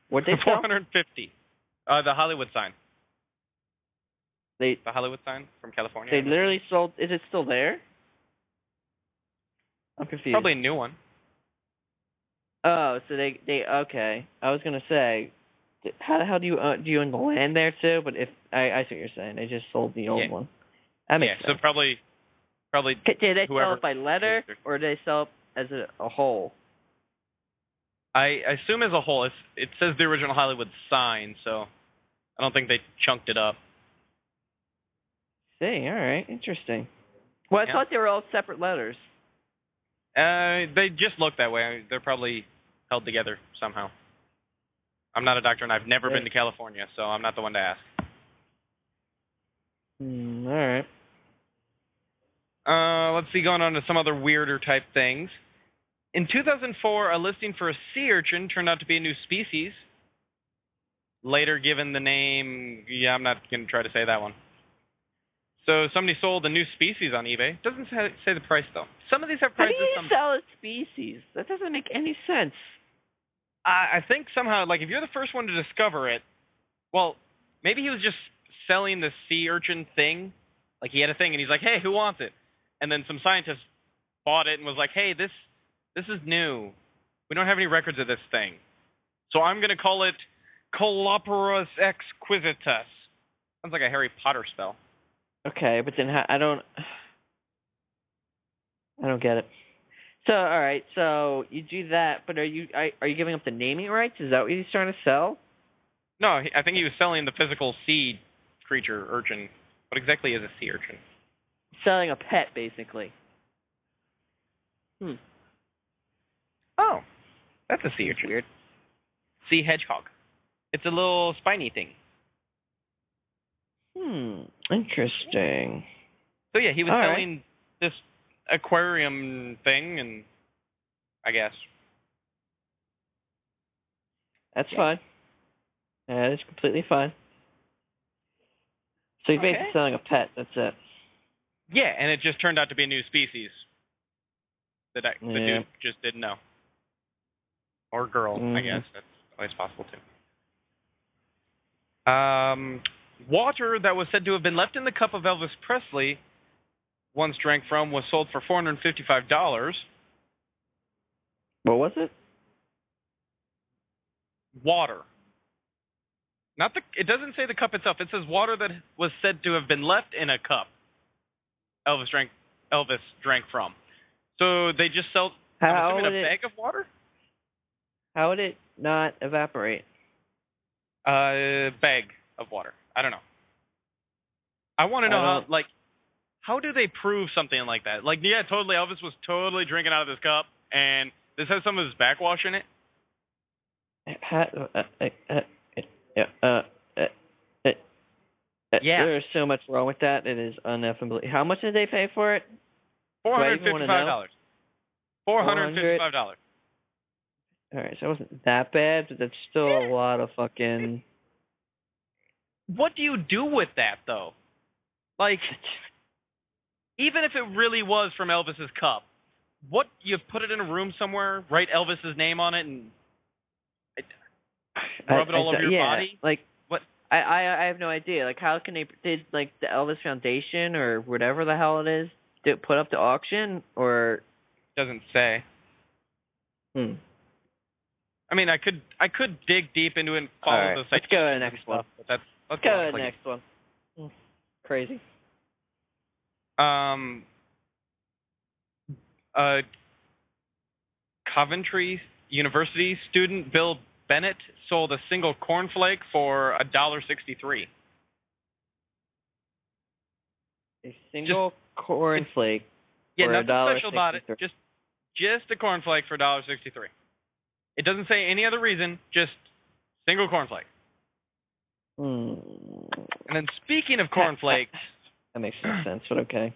What they sell? $450. The Hollywood sign. The Hollywood sign from California. They literally sold. Is it still there? I'm confused. Probably a new one. Oh, so they okay. I was gonna say, how do you own the land there too? But if I see what you're saying, they just sold the old one. That makes sense. So probably. Did they whoever sell it by letter or did they sell it as a whole? I assume as a whole. It says the original Hollywood sign, so I don't think they chunked it up. See, all right, interesting. Well, I thought they were all separate letters. They just look that way. They're probably held together somehow. I'm not a doctor, and I've never been to California, so I'm not the one to ask. All right. Let's see, going on to some other weirder type things. In 2004, a listing for a sea urchin turned out to be a new species. Later given the name, I'm not going to try to say that one. So somebody sold a new species on eBay. Doesn't say the price, though. Some of these have prices. How do you sell a species? That doesn't make any sense. I think somehow, like, if you're the first one to discover it, well, maybe he was just selling the sea urchin thing. Like, he had a thing, and he's like, hey, who wants it? And then some scientist bought it and was like, hey, this is new. We don't have any records of this thing. So I'm going to call it Coloporus exquisitus. Sounds like a Harry Potter spell. Okay, but then I don't get it. So, all right, so you do that, but are you giving up the naming rights? Is that what he's trying to sell? No, I think he was selling the physical sea creature, urchin. What exactly is a sea urchin? Selling a pet, basically. Oh, that's a sea urchin. Weird. Sea hedgehog. It's a little spiny thing. Interesting. So yeah, he was All selling this aquarium thing, and I guess that's fine. That is completely fine. So you're basically selling a pet. That's it. Yeah, and it just turned out to be a new species that the dude just didn't know, or girl, I guess that's always possible too. Water that was said to have been left in the cup of Elvis Presley, once drank from, was sold for $455. What was it? Water. Not the. It doesn't say the cup itself. It says water that was said to have been left in a cup. Elvis drank from. So they just sell. I'm assuming a bag of water. How would it not evaporate? Bag of water. I don't know. I want to know how do they prove something like that? Like, yeah, totally. Elvis was totally drinking out of this cup, and this has some of his backwash in it. Yeah. There is so much wrong with that. It is uneffably. How much did they pay for it? $455. $455. All right, so it wasn't that bad, but that's still a lot of fucking. What do you do with that, though? Like, even if it really was from Elvis's cup, what, you put it in a room somewhere, write Elvis's name on it, and rub it all over your body? Like, what? I have no idea. Like, how can did like the Elvis Foundation or whatever the hell it is, put up the auction, or? Doesn't say. I mean, I could dig deep into it and follow the site. Let's go to the next one. But let's go to the next one. Crazy. Coventry University student Bill Bennett sold a single cornflake for $1.63. A single cornflake. Yeah, for nothing special about it. Just a cornflake for $1.63. It doesn't say any other reason. Just single cornflake. And then speaking of cornflakes, that makes no sense, but okay.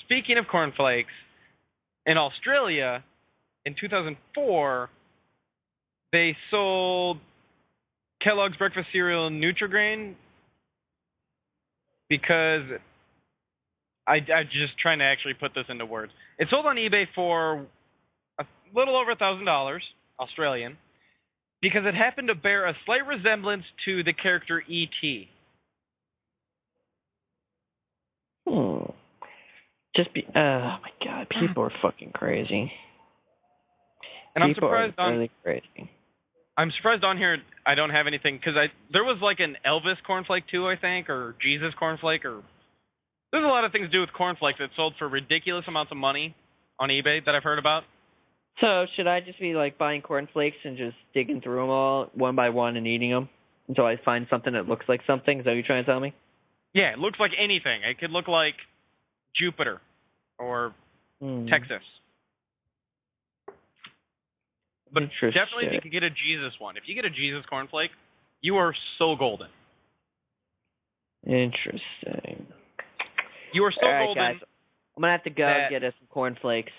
Speaking of cornflakes, in Australia, in 2004, they sold Kellogg's breakfast cereal Nutri-Grain because I'm just trying to actually put this into words. It sold on eBay for a little over $1,000 Australian because it happened to bear a slight resemblance to the character E.T. Just be. Oh my God, people are fucking crazy. And I'm people surprised are really crazy. I'm surprised on here I don't have anything because there was like an Elvis cornflake too, I think, or Jesus cornflake, or there's a lot of things to do with cornflakes that sold for ridiculous amounts of money on eBay that I've heard about. So should I just be like buying cornflakes and just digging through them all one by one and eating them until I find something that looks like something? Is that what you're trying to tell me? Yeah, it looks like anything. It could look like Jupiter or Texas. But definitely if you could get a Jesus one. If you get a Jesus cornflake, you are so golden. Interesting. You are so all right, golden. Guys, I'm going to have to go and get us some cornflakes.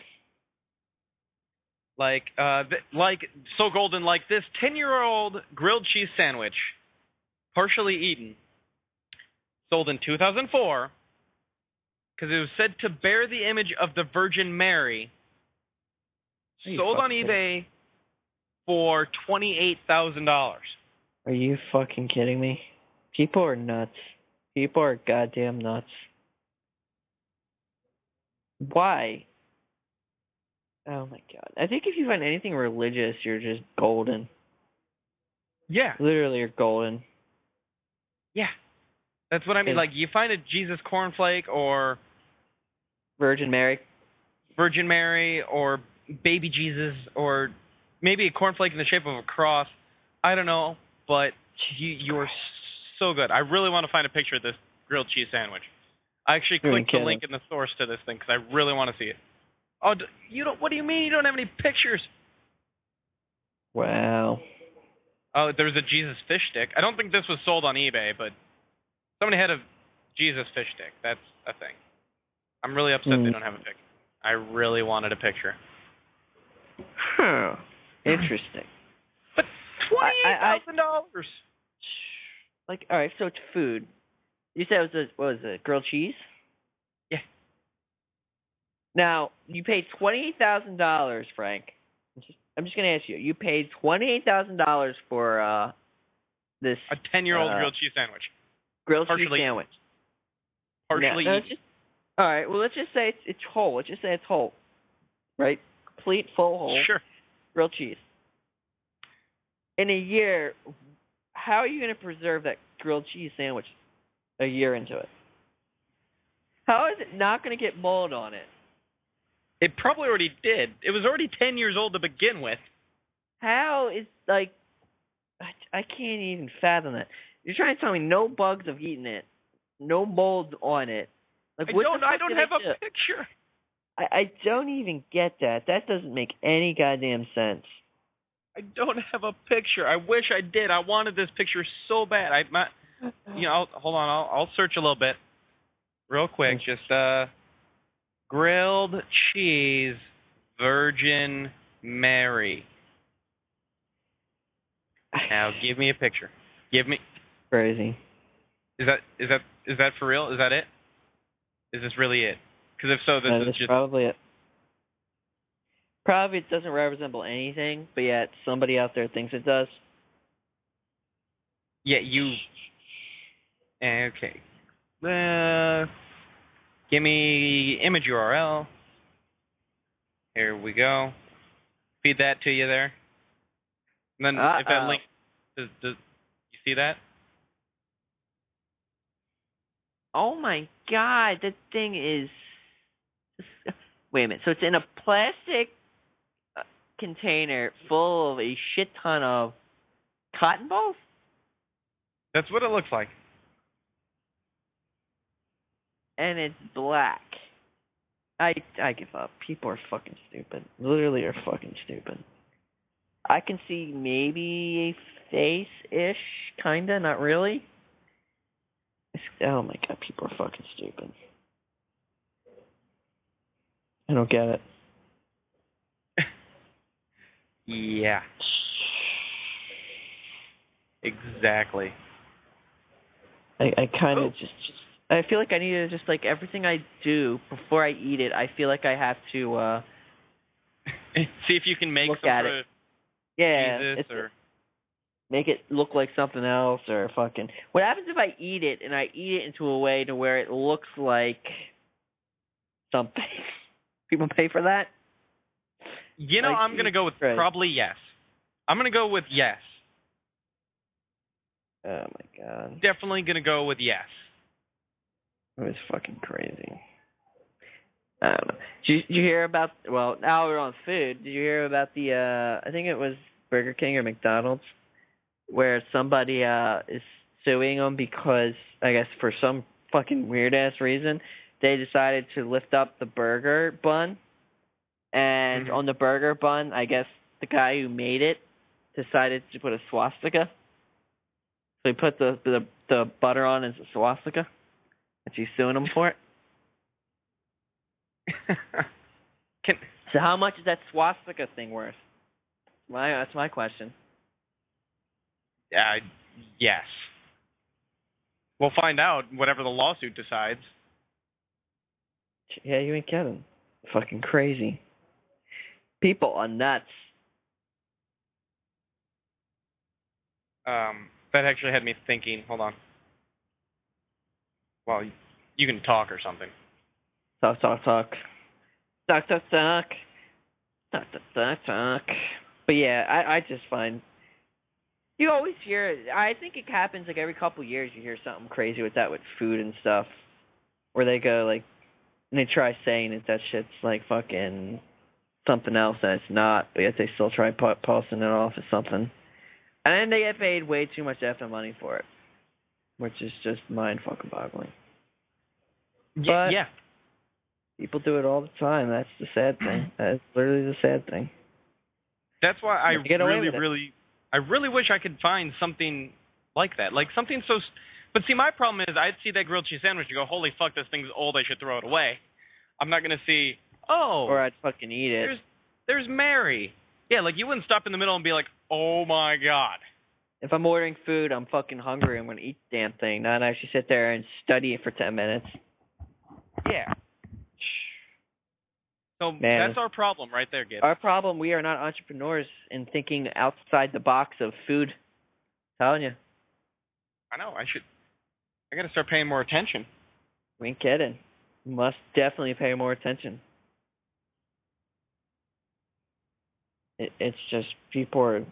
Like so golden like this 10-year-old grilled cheese sandwich, partially eaten, sold in 2004 because it was said to bear the image of the Virgin Mary, sold on eBay for $28,000. Are you fucking kidding me? People are nuts. People are goddamn nuts. Why? Oh my God. I think if you find anything religious, you're just golden. Yeah. Literally, you're golden. Yeah. That's what I mean. Like, you find a Jesus cornflake or Virgin Mary, or baby Jesus, or maybe a cornflake in the shape of a cross. I don't know, but you are so good. I really want to find a picture of this grilled cheese sandwich. I actually clicked the link in the source to this thing because I really want to see it. Oh, you don't? What do you mean you don't have any pictures? Wow. Oh, there's a Jesus fish stick. I don't think this was sold on eBay, but somebody had a Jesus fish stick. That's a thing. I'm really upset they don't have a picture. I really wanted a picture. Huh. Interesting. But $28,000. Like, all right, so it's food. You said it was grilled cheese? Yeah. Now, you paid $28,000, Frank. I'm just going to ask you. You paid $28,000 for this... A 10-year-old grilled cheese sandwich. Grilled cheese sandwich. Partially eaten. All right, well, let's just say it's whole. Let's just say it's whole. Right? Complete, full, whole. Sure. Grilled cheese. In a year, how are you going to preserve that grilled cheese sandwich a year into it? How is it not going to get mold on it? It probably already did. It was already 10 years old to begin with. How is, like, I can't even fathom that. You're trying to tell me no bugs have eaten it, no mold on it. Like, I don't have a picture. I don't even get that. That doesn't make any goddamn sense. I don't have a picture. I wish I did. I wanted this picture so bad. Hold on. I'll search a little bit, real quick. Just grilled cheese Virgin Mary. Now give me a picture. Give me. Crazy. Is that for real? Is that it? Is this really it? Because if so, this is just probably it. Probably it doesn't resemble anything, but yet somebody out there thinks it does. Yeah, you. Okay. Give me image URL. Here we go. Feed that to you there. And then if that link, does you see that? Oh my God, that thing is. Wait a minute. So it's in a plastic container full of a shit ton of cotton balls? That's what it looks like. And it's black. I give up. People are fucking stupid. Literally are fucking stupid. I can see maybe a face-ish, kinda, not really. Oh my God, people are fucking stupid. I don't get it. Yeah. Exactly. I kind of just I feel like I need to just, like, everything I do before I eat it, I feel like I have to see if you can make look some at sort it. of Yeah, Jesus or make it look like something else, or fucking... What happens if I eat it, and I eat it into a way to where it looks like something? People pay for that? You know, Like, I'm going to go with probably yes. I'm going to go with yes. Oh, my God. Definitely going to go with yes. It was fucking crazy. I don't know. Did you hear about... Well, now we're on food. Did you hear about the... I think it was Burger King or McDonald's, where somebody is suing them because, I guess for some fucking weird-ass reason, they decided to lift up the burger bun, and on the burger bun, I guess the guy who made it decided to put a swastika. So he put the butter on as a swastika, and she's suing him for it. So how much is that swastika thing worth? That's my question. Yes. We'll find out whatever the lawsuit decides. Yeah, you ain't kidding. Fucking crazy. People are nuts. That actually had me thinking. Hold on. Well, you can talk or something. Talk. Talk. But yeah, I just find... You always hear... I think it happens like every couple years you hear something crazy with that with food and stuff. Where they go like... And they try saying that shit's like fucking something else and it's not, but yet they still try posting it off as something. And then they get paid way too much effing money for it. Which is just mind fucking boggling. Yeah. People do it all the time. That's the sad thing. That's literally the sad thing. That's why I really wish I could find something like that. Like something so... But see, my problem is I'd see that grilled cheese sandwich and go, holy fuck, this thing's old, I should throw it away. I'm not going to see, or I'd fucking eat it. There's Mary. Yeah, like you wouldn't stop in the middle and be like, oh my God. If I'm ordering food, I'm fucking hungry, I'm going to eat the damn thing, not actually sit there and study it for 10 minutes. Yeah. So Man, that's our problem right there, Gibbs. Our problem, we are not entrepreneurs in thinking outside the box of food. I'm telling you. I know, I got to start paying more attention. We ain't kidding. Must definitely pay more attention. It's just people are...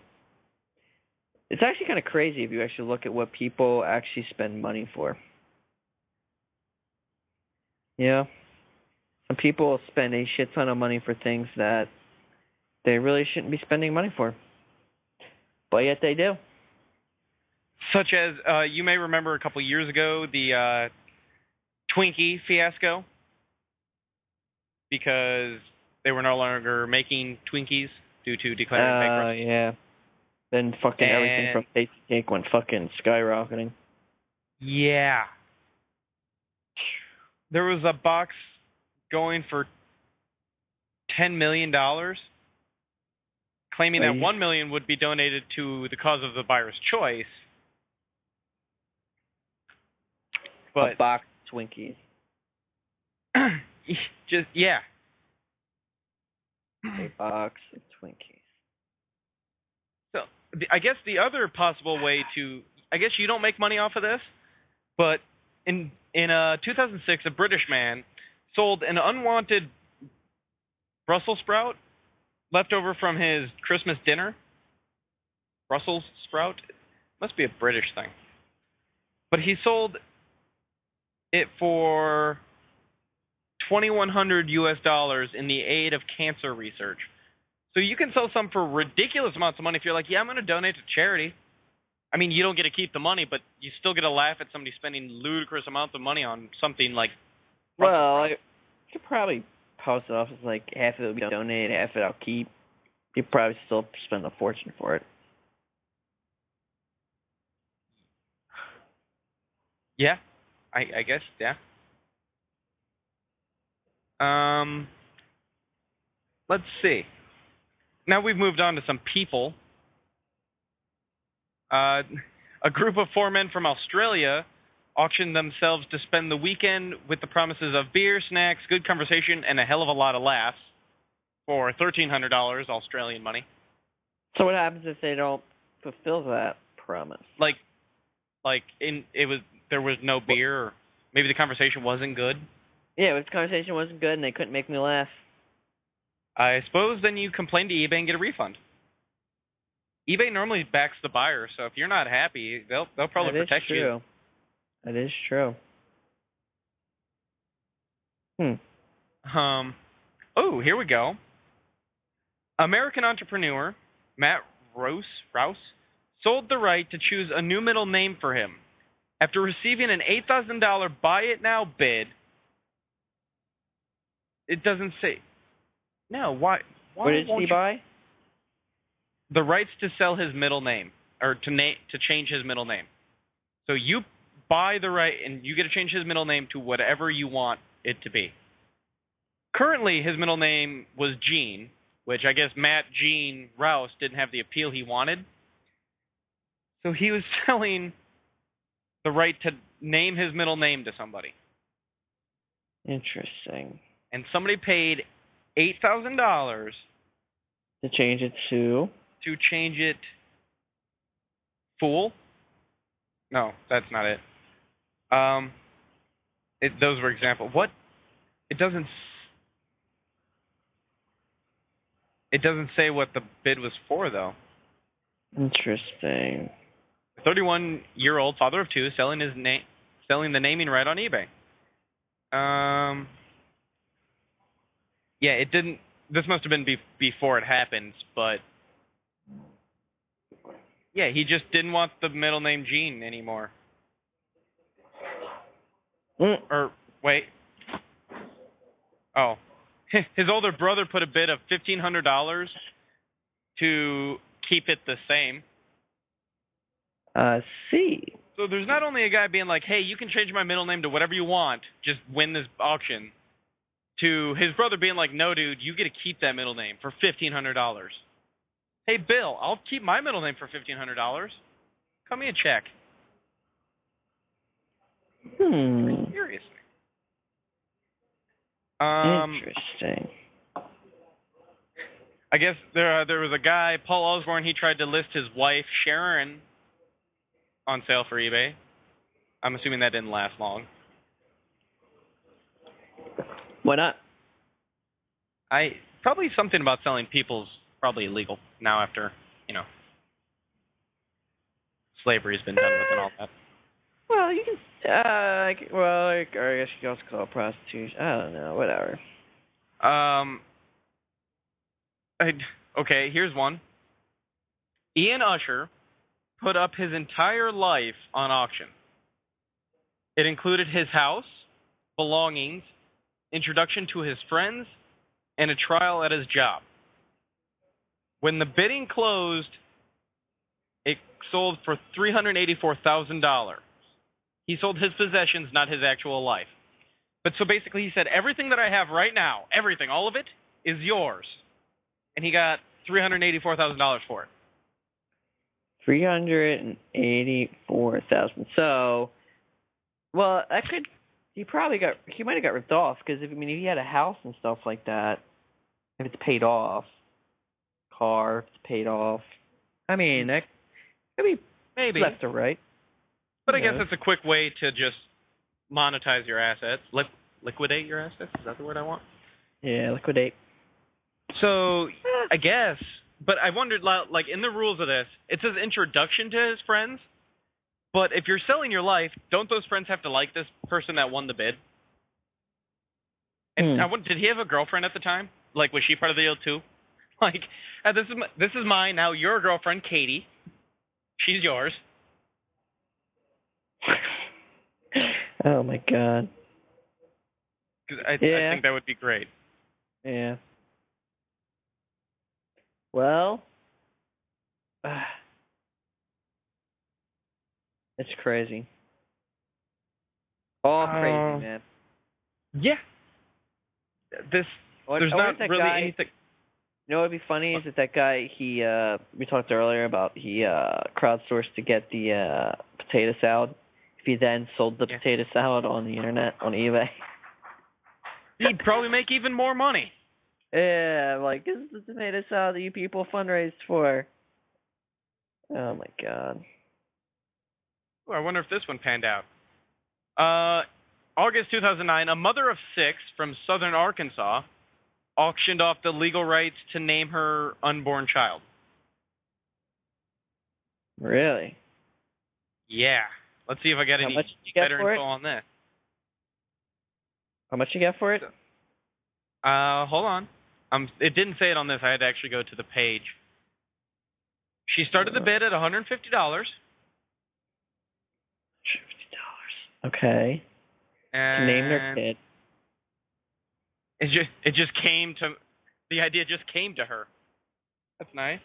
It's actually kind of crazy if you actually look at what people actually spend money for. Yeah. Some people spend a shit ton of money for things that they really shouldn't be spending money for. But yet they do. Such as, you may remember a couple years ago, the Twinkie fiasco, because they were no longer making Twinkies due to declaring bankruptcy. Yeah. Then fucking everything from Tasty Cake went fucking skyrocketing. Yeah. There was a box going for $10 million, claiming that $1 million would be donated to the cause of the buyer's choice. But a box of Twinkies. Yeah. A box of Twinkies. So, I guess the other possible way to... I guess you don't make money off of this, but in 2006, a British man sold an unwanted Brussels sprout left over from his Christmas dinner. Brussels sprout? Must be a British thing. But he sold it for $2,100 US in the aid of cancer research. So you can sell some for ridiculous amounts of money if you're like, yeah, I'm going to donate to charity. I mean, you don't get to keep the money, but you still get to laugh at somebody spending ludicrous amounts of money on something like... Well, I could probably post it off as like half of it will be donated, half of it I'll keep. You probably still spend a fortune for it. Yeah, I guess, yeah. Let's see. Now we've moved on to some people. A group of 4 men from Australia auctioned themselves to spend the weekend with the promises of beer, snacks, good conversation, and a hell of a lot of laughs for $1,300 Australian money. So what happens if they don't fulfill that? promise. There was no beer, or maybe the conversation wasn't good. Yeah, the conversation wasn't good and they couldn't make me laugh. I suppose then you complain to eBay and get a refund. eBay normally backs the buyer, so if you're not happy, they'll probably protect you. That is true. Oh, here we go. American entrepreneur Matt Rouse sold the right to choose a new middle name for him after receiving an $8,000 buy it now bid. It doesn't say. No, why What did he buy? The rights to sell his middle name, or to change his middle name. So you buy the right, and you get to change his middle name to whatever you want it to be. Currently, his middle name was Gene, which I guess Matt Gene Rouse didn't have the appeal he wanted. So he was selling the right to name his middle name to somebody. Interesting. And somebody paid $8,000 to change it to? To change it. Fool? No, that's not it. Those were examples. What? It doesn't say what the bid was for, though. Interesting. 31-year-old father of two selling the naming right on eBay. Yeah, it didn't. This must have been before it happened, but yeah, he just didn't want the middle name Gene anymore. Or wait. Oh, his older brother put a bid of $1,500 to keep it the same. See. So there's not only a guy being like, hey, you can change my middle name to whatever you want, just win this auction, to his brother being like, no, dude, you get to keep that middle name for $1,500. Hey, Bill, I'll keep my middle name for $1,500. Cut me a check. Seriously. Interesting. I guess there was a guy, Paul Osborne, he tried to list his wife, Sharon, on sale for eBay. I'm assuming that didn't last long. Why not? Probably something about selling people's probably illegal now after, slavery's been done with and all that. Well, you can, I guess you can also call it prostitution. I don't know, whatever. Okay, here's one. Ian Usher put up his entire life on auction. It included his house, belongings, introduction to his friends, and a trial at his job. When the bidding closed, it sold for $384,000. He sold his possessions, not his actual life. But so basically he said, everything that I have right now, everything, all of it, is yours. And he got $384,000 for it. $384,000. So, well, he might have got ripped off, because if he had a house and stuff like that, if it's paid off, car, if it's paid off, that could be maybe left or right. But I guess it's a quick way to just monetize your assets. Liquidate your assets? Is that the word I want? Yeah, liquidate. So, I guess, but I wondered, like, in the rules of this, it says introduction to his friends, but if you're selling your life, don't those friends have to like this person that won the bid? And did he have a girlfriend at the time? Like, was she part of the deal too? Like, this is mine, now your girlfriend, Katie. She's yours. Oh, my God. I think that would be great. Yeah. Well, it's crazy. All crazy, man. Yeah. There's not really anything. You know what would be funny is that guy, we talked earlier about, he crowdsourced to get the potato salad. If he then sold the potato salad on the internet, on eBay. He'd probably make even more money. Yeah, like, this is the tomato salad that you people fundraised for. Oh, my God. Ooh, I wonder if this one panned out. August 2009, a mother of 6 from southern Arkansas auctioned off the legal rights to name her unborn child. Really? Yeah. Let's see if I got any better info on this. How much you get for it? Hold on. It didn't say it on this. I had to actually go to the page. She started the bid at $150. $50. Okay. And to name their kid. It just came to, the idea just came to her. That's nice.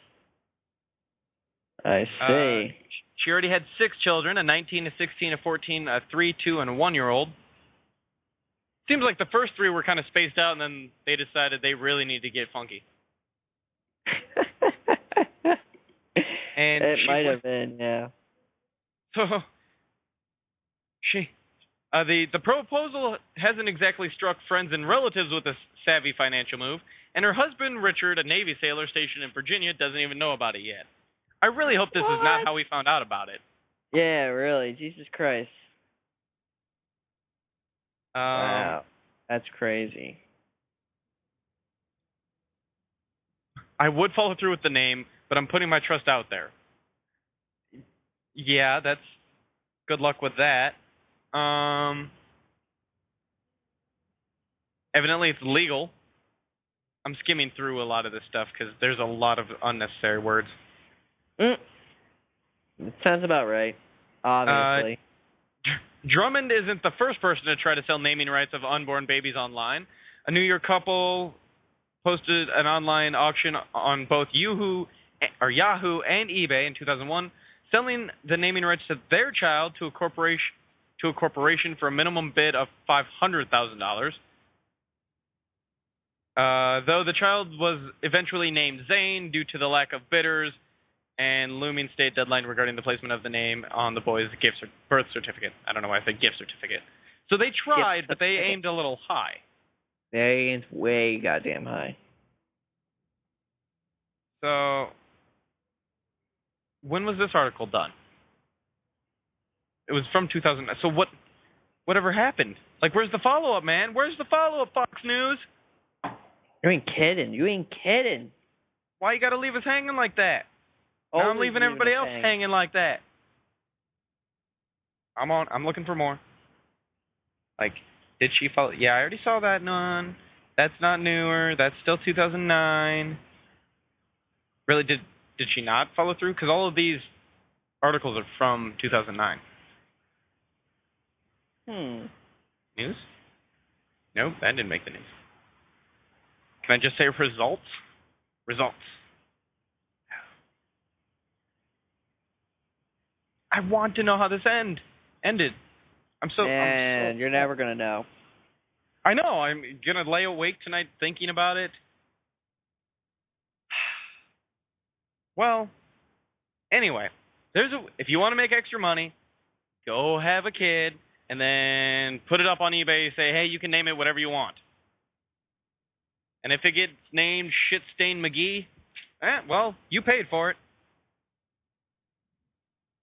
I see. She already had 6 children, a 19, a 16, a 14, a 3, 2, and a 1-year-old. Seems like the first 3 were kind of spaced out, and then they decided they really need to get funky. And it might have been, yeah. So the proposal hasn't exactly struck friends and relatives with a savvy financial move, and her husband Richard, a Navy sailor stationed in Virginia, doesn't even know about it yet. I really hope this is not how we found out about it. Yeah, really. Jesus Christ. Wow. That's crazy. I would follow through with the name, but I'm putting my trust out there. Yeah, that's good luck with that. Evidently it's legal. I'm skimming through a lot of this stuff because there's a lot of unnecessary words. It sounds about right, obviously. Drummond isn't the first person to try to sell naming rights of unborn babies online. A New York couple posted an online auction on both Yahoo and eBay in 2001, selling the naming rights to their child to a corporation for a minimum bid of $500,000. Though the child was eventually named Zane due to the lack of bidders and looming state deadline regarding the placement of the name on the boy's birth certificate. I don't know why I said gift certificate. So they tried, but they aimed a little high. They aimed way goddamn high. So, when was this article done? It was from 2000. So whatever happened? Like, where's the follow-up, man? Where's the follow-up, Fox News? You ain't kidding. Why you gotta leave us hanging like that? Now I'm leaving everybody else hanging like that. I'm looking for more. Like, did she follow? Yeah, I already saw that one. That's not newer. That's still 2009. Really, did she not follow through? Because all of these articles are from 2009. News? Nope, that didn't make the news. Can I just say results? Results. I want to know how this ended. You're never gonna know. I know. I'm gonna lay awake tonight thinking about it. Well, anyway, if you want to make extra money, go have a kid and then put it up on eBay. Say, hey, you can name it whatever you want. And if it gets named Shit-Stain McGee, well, you paid for it.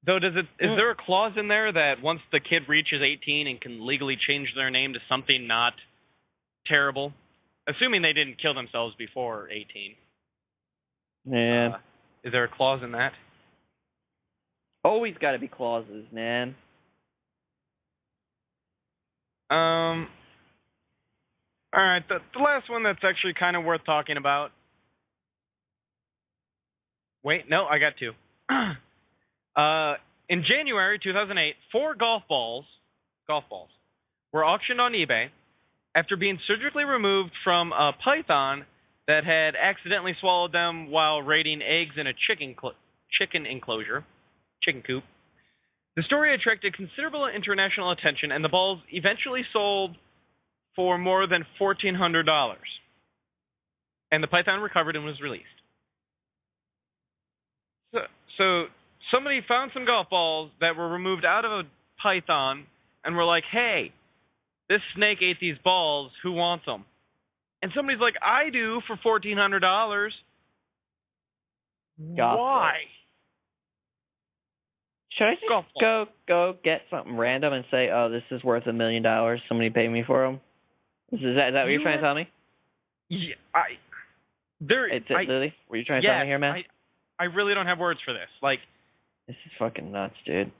Though, is there a clause in there that once the kid reaches 18 and can legally change their name to something not terrible? Assuming they didn't kill themselves before 18. Yeah. Is there a clause in that? Always got to be clauses, man. All right, the last one that's actually kind of worth talking about. Wait, no, I got 2. In January 2008, 4 golf balls were auctioned on eBay after being surgically removed from a python that had accidentally swallowed them while raiding eggs in a chicken coop. The story attracted considerable international attention, and the balls eventually sold for more than $1,400. And the python recovered and was released. So somebody found some golf balls that were removed out of a python and were like, hey, this snake ate these balls. Who wants them? And somebody's like, I do for $1,400. Why? Should I just go get something random and say, oh, this is worth $1 million, somebody pay me for them? Is that what you're trying to tell me? Yeah, Lily? Were you trying to tell me here, man? I really don't have words for this. Like, this is fucking nuts, dude.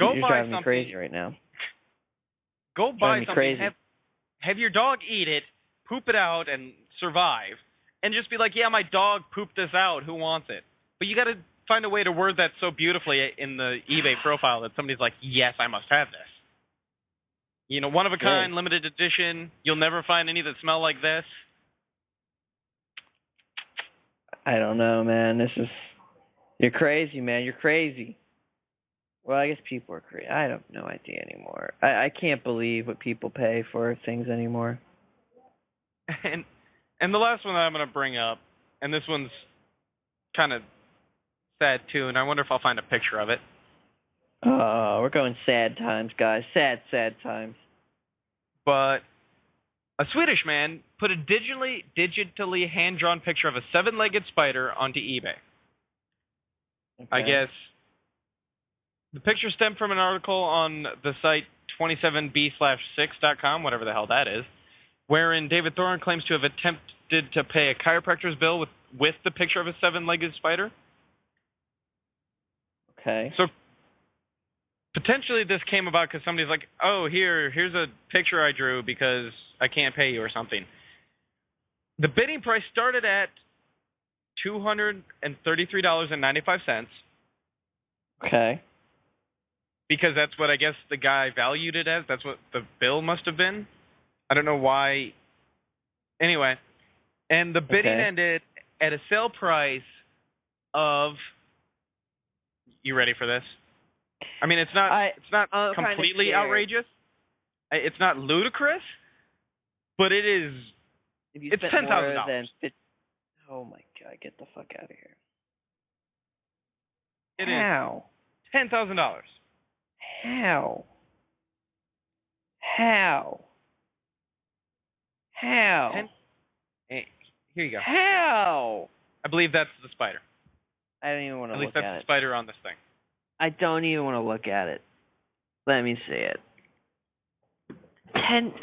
You're buy driving something. Me crazy right now. Go buy something. Crazy. Have your dog eat it, poop it out, and survive. And just be like, yeah, my dog pooped this out. Who wants it? But you got to find a way to word that so beautifully in the eBay profile that somebody's like, yes, I must have this. You know, one of a kind, limited edition. You'll never find any that smell like this. I don't know, man. You're crazy, man. You're crazy. Well, I guess people are crazy. I have no idea anymore. I can't believe what people pay for things anymore. And the last one that I'm going to bring up, and this one's kind of sad too, and I wonder if I'll find a picture of it. Oh, we're going sad times, guys. Sad times. But a Swedish man put a digitally hand-drawn picture of a 7-legged spider onto eBay. Okay. I guess the picture stemmed from an article on the site 27b/6.com, whatever the hell that is, wherein David Thorne claims to have attempted to pay a chiropractor's bill with the picture of a 7-legged spider. Okay. So potentially this came about because somebody's like, oh, here's a picture I drew because I can't pay you or something. The bidding price started at $233.95. Okay. Because that's what I guess the guy valued it as. That's what the bill must have been. I don't know why. Anyway, and the bidding ended at a sale price of. You ready for this? I mean, it's not completely outrageous. It's not ludicrous, but it is. It's $10,000. Oh my God! Get the fuck out of here! It How? Is $10,000. How? Hey, here you go. How? I believe that's the spider. I don't even want to look at it. At least that's the spider on this thing. I don't even want to look at it. Let me see it. 10,000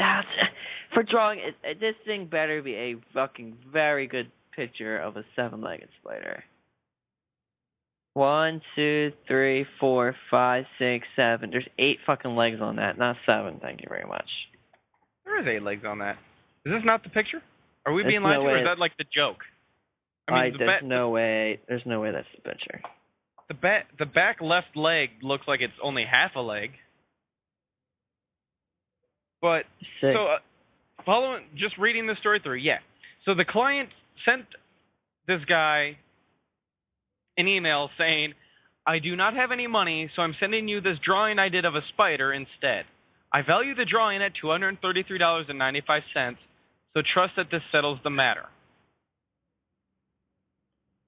for drawing. This thing better be a fucking very good picture of a 7-legged spider. 1, 2, 3, 4, 5, 6, 7. There's 8 fucking legs on that, not 7. Thank you very much. There is 8 legs on that. Is this not the picture? Are we being lied to, or is that like the joke? I mean, there's no way that's the picture. The back left leg looks like it's only half a leg. But Sick. So, just reading the story through, yeah. So the client sent this guy an email saying, I do not have any money, so I'm sending you this drawing I did of a spider instead. I value the drawing at $233.95, so trust that this settles the matter.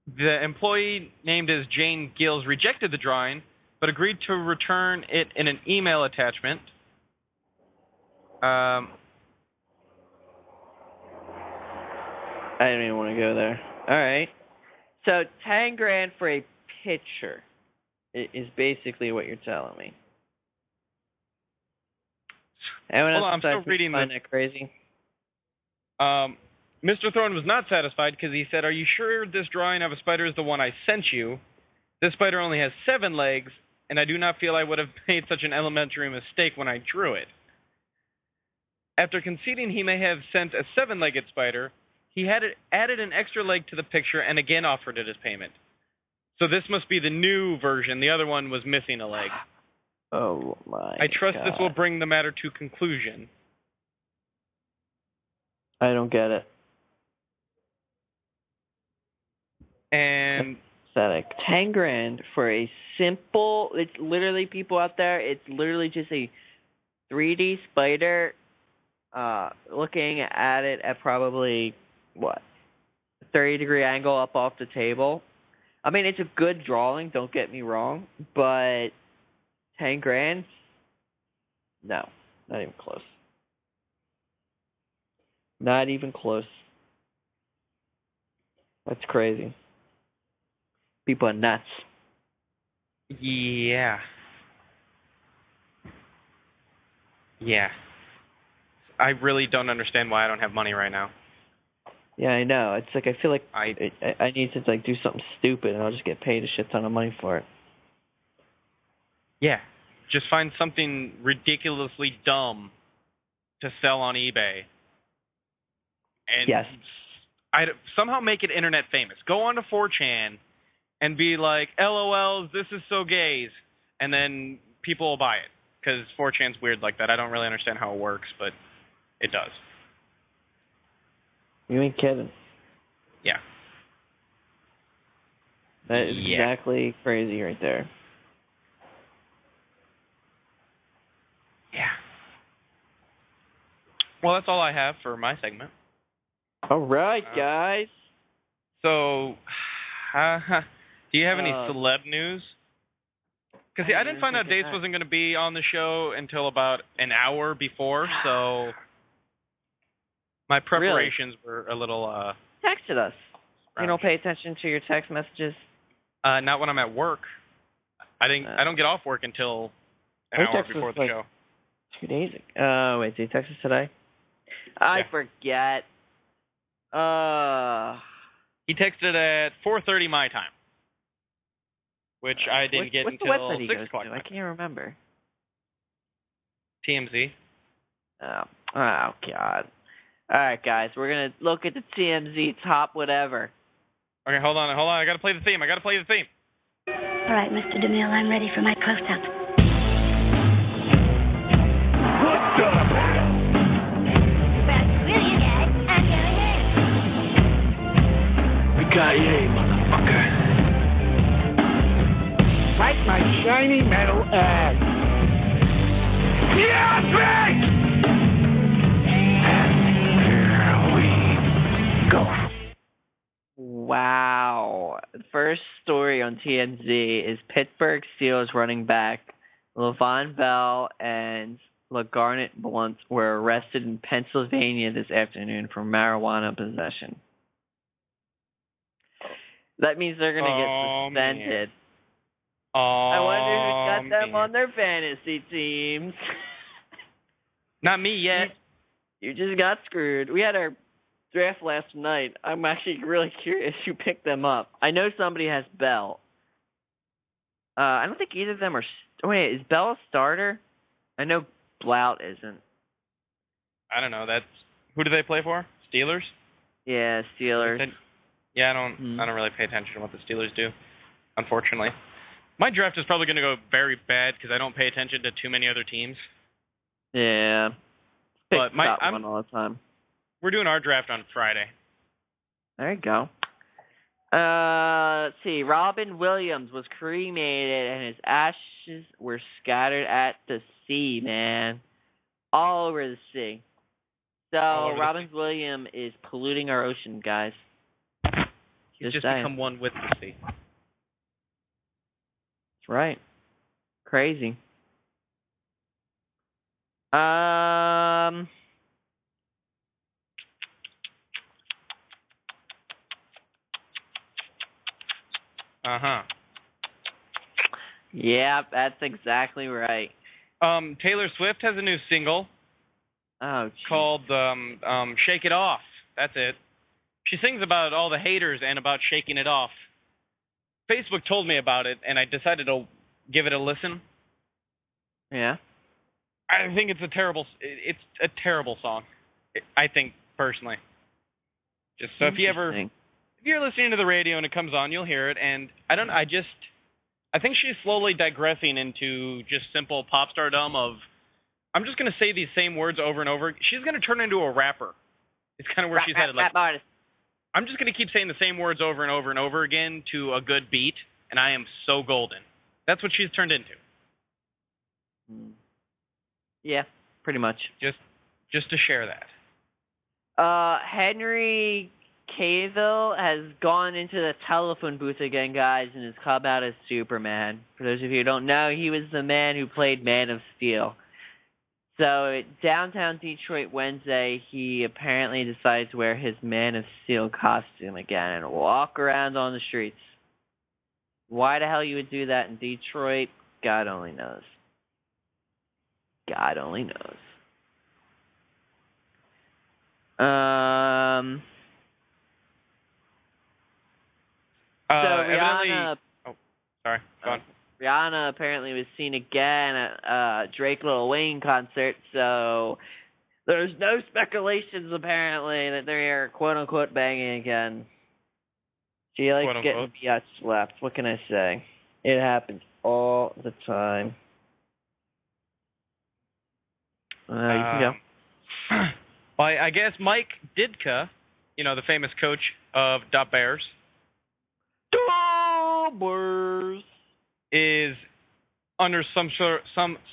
The employee named as Jane Gills rejected the drawing, but agreed to return it in an email attachment. I don't even want to go there. All right. So $10,000 for a picture is basically what you're telling me. Hold on, I'm still reading this. That crazy? Mr. Thorne was not satisfied because he said, are you sure this drawing of a spider is the one I sent you? This spider only has 7 legs, and I do not feel I would have made such an elementary mistake when I drew it. After conceding he may have sent a 7-legged spider, he had added an extra leg to the picture and again offered it as payment. So this must be the new version. The other one was missing a leg. Oh, my I trust God. this will bring the matter to conclusion. I don't get it. And pathetic. $10,000 for a simple. It's literally, people out there. It's literally just a 3D spider. Looking at it at probably what, 30-degree angle up off the table. I mean, it's a good drawing. Don't get me wrong, but $10,000? No, not even close. Not even close. That's crazy. People are nuts. Yeah. Yeah. I really don't understand why I don't have money right now. Yeah, I know. It's like I feel like I need to like do something stupid, and I'll just get paid a shit ton of money for it. Yeah. Just find something ridiculously dumb to sell on eBay. And Yes. somehow make it internet famous. Go on to 4chan and be like, LOLs, this is so gays. And then people will buy it. Because 4chan's weird like that. I don't really understand how it works, but it does. You ain't kidding. Yeah. That is exactly crazy right there. Yeah. Well, that's all I have for my segment. All right, guys. So, do you have any celeb news? Because I didn't find out Dace wasn't going to be on the show until about an hour before, so my preparations were a little... Texted us. You don't pay attention to your text messages? Not when I'm at work. I don't get off work until an hour before the show. 2 days ago. Wait, did he text us today? I forget. He texted at 4:30 my time, which I didn't get until 6 o'clock. I can't remember. TMZ. Oh, God. All right, guys, we're going to look at the TMZ top whatever. Okay, hold on. I got to play the theme. All right, Mr. DeMille, I'm ready for my close-up. What the hell? That's brilliant, guys. I'm going in. Yippee-ki-yay, motherfucker. Like my shiny metal ass. Yeah, Frank! And here we go. Wow. The first story on TMZ is Pittsburgh Steelers running back Le'Veon Bell and LeGarrette Blount were arrested in Pennsylvania this afternoon for marijuana possession. That means they're going to get suspended. I wonder who's got them on their fantasy teams. Not me yet. You just got screwed. We had our draft last night. I'm actually really curious who picked them up. I know somebody has Bell. I don't think either of them are... Wait, is Bell a starter? I know Blount isn't. I don't know. Who do they play for? Steelers? Yeah, Steelers. Yeah, I don't really pay attention to what the Steelers do, unfortunately. My draft is probably going to go very bad because I don't pay attention to too many other teams. Yeah. But one all the time. We're doing our draft on Friday. There you go. Let's see. Robin Williams was cremated and his ashes were scattered at the sea, man. All over the sea. So Robin Williams is polluting our ocean, guys. He's just become one with the sea. That's right. Crazy. Yeah, that's exactly right. Taylor Swift has a new single called Shake It Off. That's it. She sings about all the haters and about shaking it off. Facebook told me about it, and I decided to give it a listen. Yeah. I think it's a terrible song. I think personally. Just so if you're listening to the radio and it comes on, you'll hear it. And I think she's slowly digressing into just simple pop stardom of, I'm just going to say these same words over and over. She's going to turn into a rapper. It's kind of where she's headed. Like, I'm just going to keep saying the same words over and over and over again to a good beat, and I am so golden. That's what she's turned into. Yeah, pretty much. Just to share that. Henry Cavill has gone into the telephone booth again, guys, and has come out as Superman. For those of you who don't know, he was the man who played Man of Steel. So, downtown Detroit Wednesday, he apparently decided to wear his Man of Steel costume again and walk around on the streets. Why the hell you would do that in Detroit, God only knows. God only knows. So Evidently, Rihanna. sorry, go on. Rihanna apparently was seen again at Drake Lil Wayne concert, so there's no speculations apparently that they're quote unquote banging again. She likes getting the biatch slapped. What can I say? It happens all the time. You can go. Well, I guess Mike Ditka, the famous coach of the Bears, is under some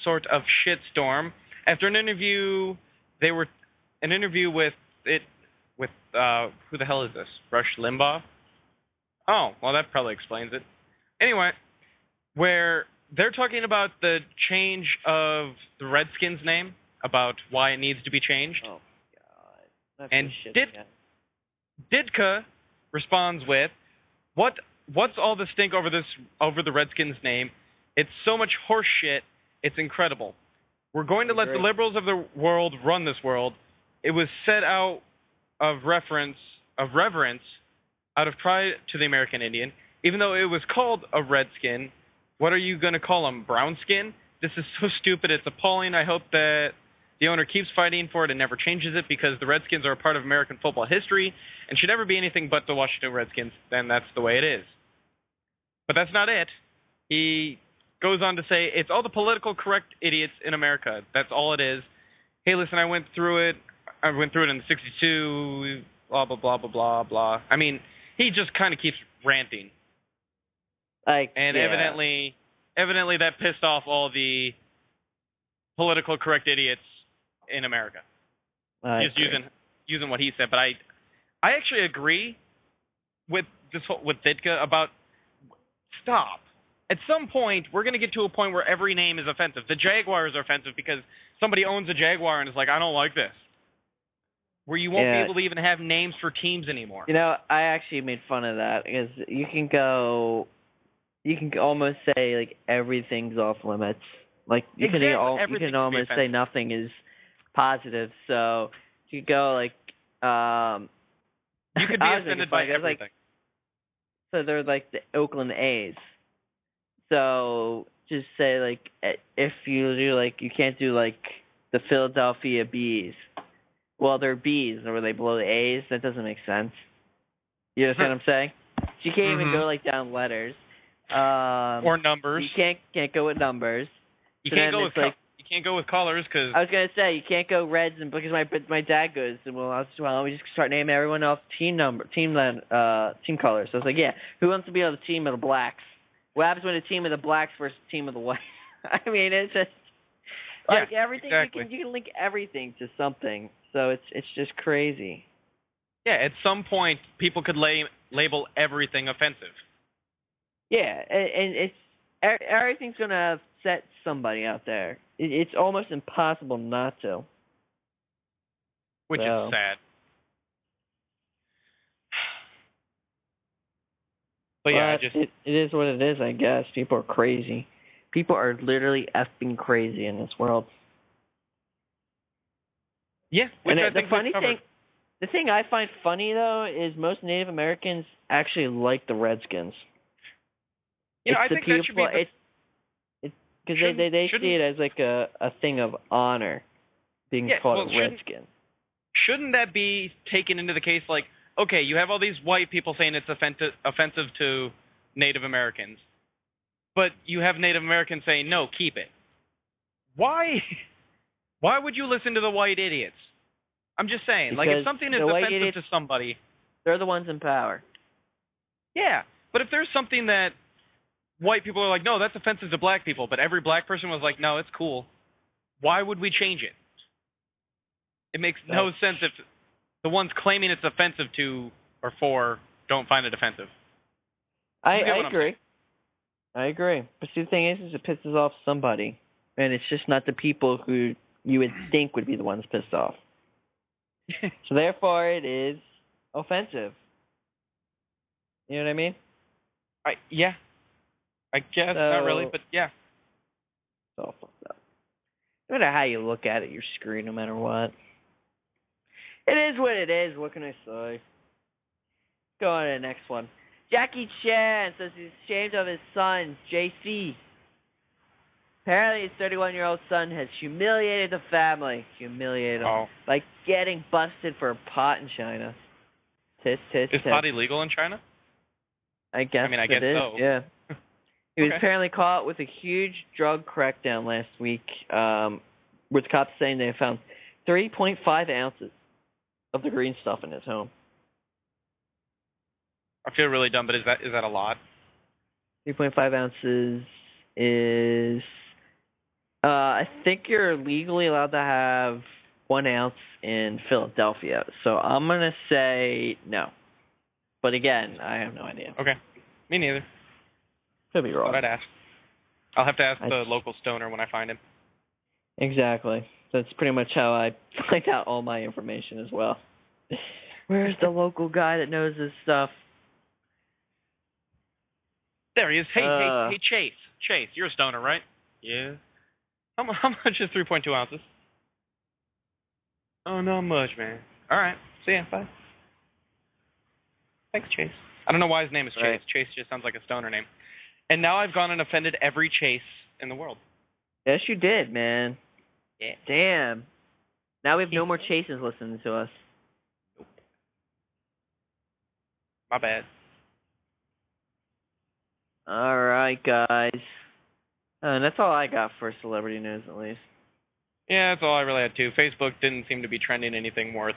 sort of shitstorm after an interview. They were an interview with who the hell is this? Rush Limbaugh? Oh, well, that probably explains it. Anyway, where they're talking about the change of the Redskins name, about why it needs to be changed. Oh, God. And Ditka responds with, What's all the stink over the Redskins name? It's so much horse shit. It's incredible. We're going to let the liberals of the world run this world. It was said out of reverence, out of pride to the American Indian. Even though it was called a redskin, what are you going to call him? Brown skin? This is so stupid. It's appalling. I hope that the owner keeps fighting for it and never changes it, because the Redskins are a part of American football history and should never be anything but the Washington Redskins. Then that's the way it is. But that's not it. He goes on to say, it's all the political correct idiots in America. That's all it is. Hey, listen, I went through it. I went through it in '62, blah, blah, blah, blah, blah, blah. I mean, he just kind of keeps ranting. Evidently that pissed off all the political correct idiots in America. Just using what he said. But I actually agree with Ditka about stop. At some point, we're going to get to a point where every name is offensive. The Jaguars are offensive because somebody owns a Jaguar and is like, I don't like this. Where you won't be able to even have names for teams anymore. I actually made fun of that because you can almost say like everything's off limits. Like you can almost say nothing is positive. So you go like you could be offended by everything. So they're like the Oakland A's. So just say like if you do like you can't do like the Philadelphia Bees. Well, they're B's, or they below the A's. That doesn't make sense. You understand what I'm saying? So you can't even go like down letters. Or numbers. You can't go with numbers. You can't go with you can't go with colors because I was gonna say you can't go reds, and because my dad goes, well, we just start naming everyone else team colors. So I was like, yeah, who wants to be on the team of the blacks? What happens when a team of the blacks versus a team of the whites? I mean, it's just like everything. Exactly. You can link everything to something. So it's just crazy. Yeah, at some point, people could label everything offensive. Yeah, and it's everything's gonna upset somebody out there. It's almost impossible not to. Which is sad. But yeah, it is what it is, I guess. People are crazy. People are literally effing crazy in this world. Yeah, which and I think the thing I find funny though is most Native Americans actually like the Redskins. I think that should be because they see it as like a thing of honor, being called a Redskin. Shouldn't that be taken into the case like, okay, you have all these white people saying it's offensive to Native Americans, but you have Native Americans saying, no, keep it. Why? Why would you listen to the white idiots? I'm just saying, because like if something is offensive to somebody, they're the ones in power. Yeah, but if there's something that white people are like, no, that's offensive to black people, but every black person was like, no, it's cool, why would we change it? It makes no sense if the ones claiming it's offensive to or for don't find it offensive. I agree. I agree. But see, the thing is it pisses off somebody, and it's just not the people who you would think would be the ones pissed off. So therefore, it is offensive. You know what I mean? Yeah. I guess not really, but yeah. It's all fucked up. No matter how you look at it, you're screwed no matter what. It is what it is. What can I say? Go on to the next one. Jackie Chan says he's ashamed of his son, JC. Apparently, his 31-year-old son has humiliated the family. Humiliated him by getting busted for a pot in China. Tis. Is pot illegal in China? I guess I guess it is, so. yeah. He was Okay. apparently caught with a huge drug crackdown last week, with cops saying they found 3.5 ounces of the green stuff in his home. I feel really dumb, but is that a lot? 3.5 ounces is... I think you're legally allowed to have 1 ounce in Philadelphia, so I'm going to say no. But again, I have no idea. Okay. Me neither. Could be wrong. But I'd ask. I'll have to ask the local stoner when I find him. Exactly. That's pretty much how I find out all my information as well. Where's the local guy that knows this stuff? There he is. Hey, Chase. Chase, you're a stoner, right? Yeah. How much is 3.2 ounces? Oh, not much, man. All right. See ya. Bye. Thanks, Chase. I don't know why his name is Chase. Right. Chase just sounds like a stoner name. And now I've gone and offended every Chase in the world. Yes, you did, man. Yeah. Damn. Now we have no more Chases listening to us. My bad. All right, guys. That's all I got for celebrity news, at least. Yeah, that's all I really had, too. Facebook didn't seem to be trending anything worth.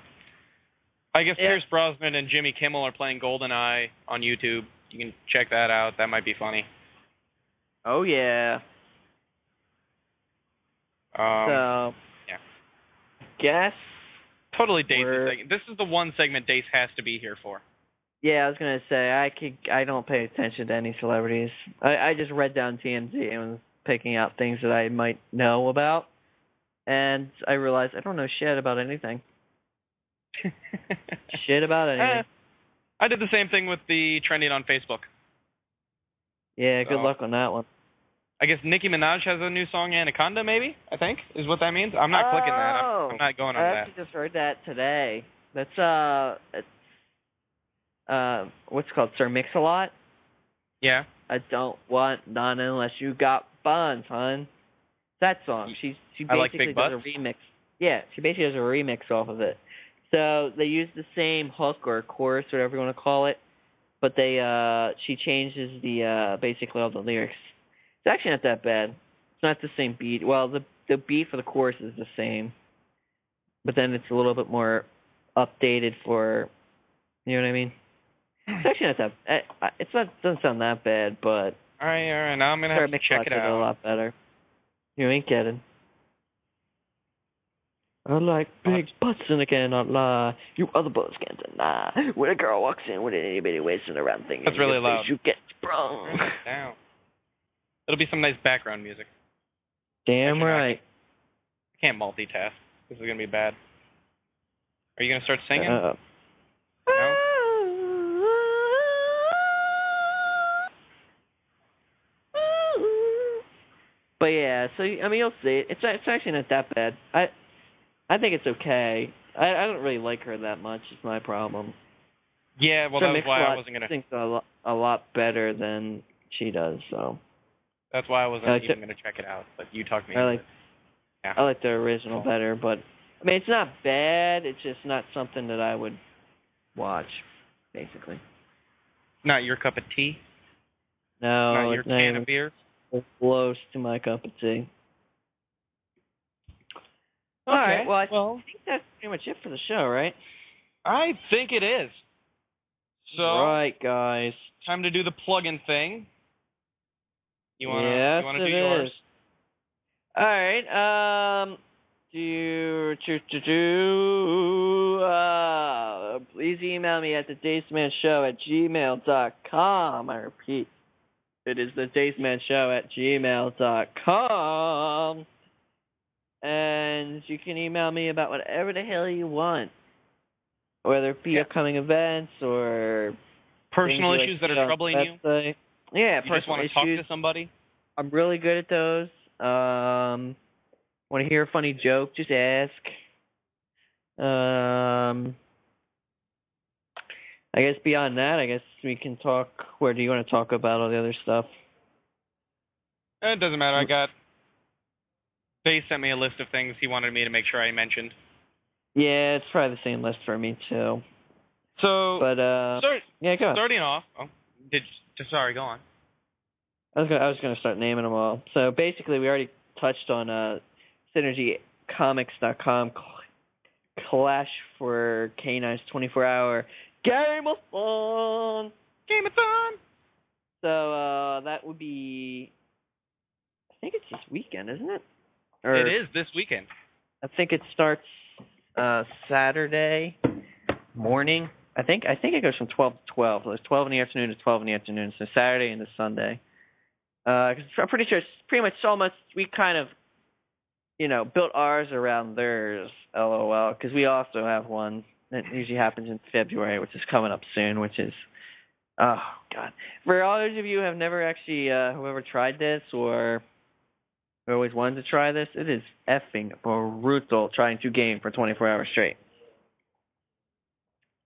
I guess Pierce Brosnan and Jimmy Kimmel are playing GoldenEye on YouTube. You can check that out. That might be funny. Oh, yeah. Yeah. Guess. Totally Dace's segment. This is the one segment Dace has to be here for. Yeah, I was gonna say I don't pay attention to any celebrities. I just read down TMZ and was picking out things that I might know about, and I realized I don't know shit about anything. Shit about anything. I did the same thing with the trending on Facebook. Yeah, good luck on that one. I guess Nicki Minaj has a new song, Anaconda, maybe, I think, is what that means. I'm not clicking that. I'm not going on that. I actually just heard that today. That's, what's it called, Sir Mix-a-Lot? Yeah. I don't want none unless you got buns, hon. That song. She I like basically big does butts? a remix. Yeah, she basically does a remix off of it. So they use the same hook or chorus, whatever you want to call it, but she changes the basically all the lyrics. It's actually not that bad. It's not the same beat. Well, the beat for the chorus is the same, but then it's a little bit more updated for, you know what I mean? It's actually not that. Doesn't sound that bad, but all right. Now I'm gonna have to check it out. A lot better. You ain't kidding. I like big butts and I cannot lie. You other boys can't deny. When a girl walks in with an itty bitty waist and a round thing, that's really loud. You get sprung. Down. It'll be some nice background music. Damn Actually, right. I can't multitask. This is gonna be bad. Are you gonna start singing? No? But yeah, so I mean, you'll see. It's actually not that bad. I think it's okay. I don't really like her that much. Is my problem. Yeah, well, that's why I wasn't gonna. Thinks a lot better than she does. So that's why I wasn't even gonna check it out. But you talked me into it. Yeah. I like the original better, but I mean, it's not bad. It's just not something that I would watch, basically. Not your cup of tea. No, not your can of beer. Close to my cup of tea. Okay, all right. Well, I think that's pretty much it for the show, right? I think it is. So, right, guys. Time to do the plug-in thing. You want to do it yours? Is. All right. Please email me at thedacemanshow@gmail.com. I repeat, it is thedacemanshow@gmail.com. And you can email me about whatever the hell you want, whether it be upcoming events or personal issues that are troubling you. Yeah, you just want to talk to somebody. I'm really good at those. Want to hear a funny joke? Just ask. I guess beyond that, I guess we can talk. Where do you want to talk about all the other stuff? It doesn't matter. Dace sent me a list of things he wanted me to make sure I mentioned. Yeah, it's probably the same list for me too. So, But yeah, go on. Starting off, sorry, go on. I was gonna start naming them all. So basically, we already touched on SynergyComics.com Clash for K9's 24-hour Game-a-thon. Game-a-thon. So that would be, I think it's this weekend, isn't it? Or, it is this weekend. I think it starts Saturday morning. I think it goes from 12 to 12. There's 12 in the afternoon to 12 in the afternoon. So Saturday into Sunday. 'Cause I'm pretty sure it's pretty much almost, we kind of, built ours around theirs, LOL, because we also have one that usually happens in February, which is coming up soon, which is, oh, God. For all those of you who have never actually, whoever tried this or who always wanted to try this, it is effing brutal trying to game for 24 hours straight.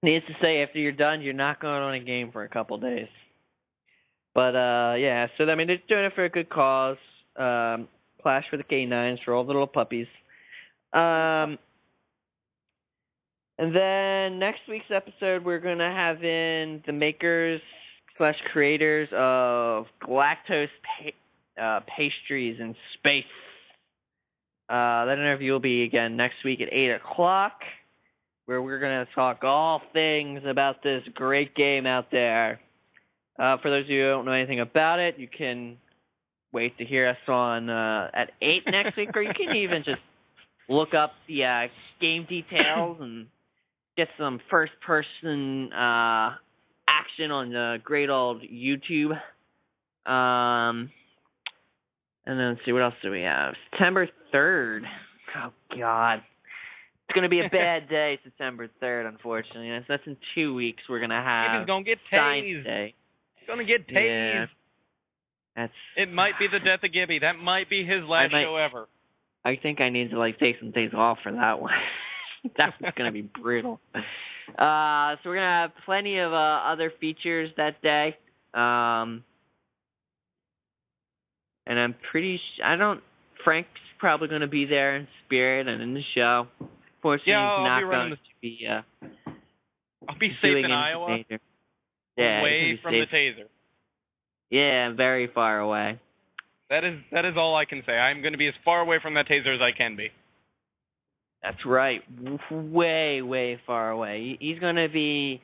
Needless to say, after you're done, you're not going on a game for a couple days. But, yeah, so, I mean, they're doing it for a good cause. Clash for the K9s, for all the little puppies. And then next week's episode, we're going to have in the makers/creators of galactose pastries in space. That interview will be, again, next week at 8 o'clock, where we're going to talk all things about this great game out there. For those of you who don't know anything about it, you can wait to hear us on at 8 next week, or you can even just look up the game details and get some first-person action on the great old YouTube. And then let's see, what else do we have? September 3rd. Oh, God. It's going to be a bad day, September 3rd, unfortunately. That's in 2 weeks. We're going to have He's going to get Science tased. Day. He's going to get tased. Yeah. It might be the death of Gibby. That might be his last show ever. I think I need to take some days off for that one. That one's gonna be brutal. So we're gonna have plenty of other features that day. And I'm pretty Frank's probably gonna be there in spirit and in the show. Fortunately, yeah, he's not be going to be. I'll be safe in Iowa. Yeah, away from the taser. Yeah, very far away. That is all I can say. I'm going to be as far away from that taser as I can be. That's right. Way, way far away. He's going to be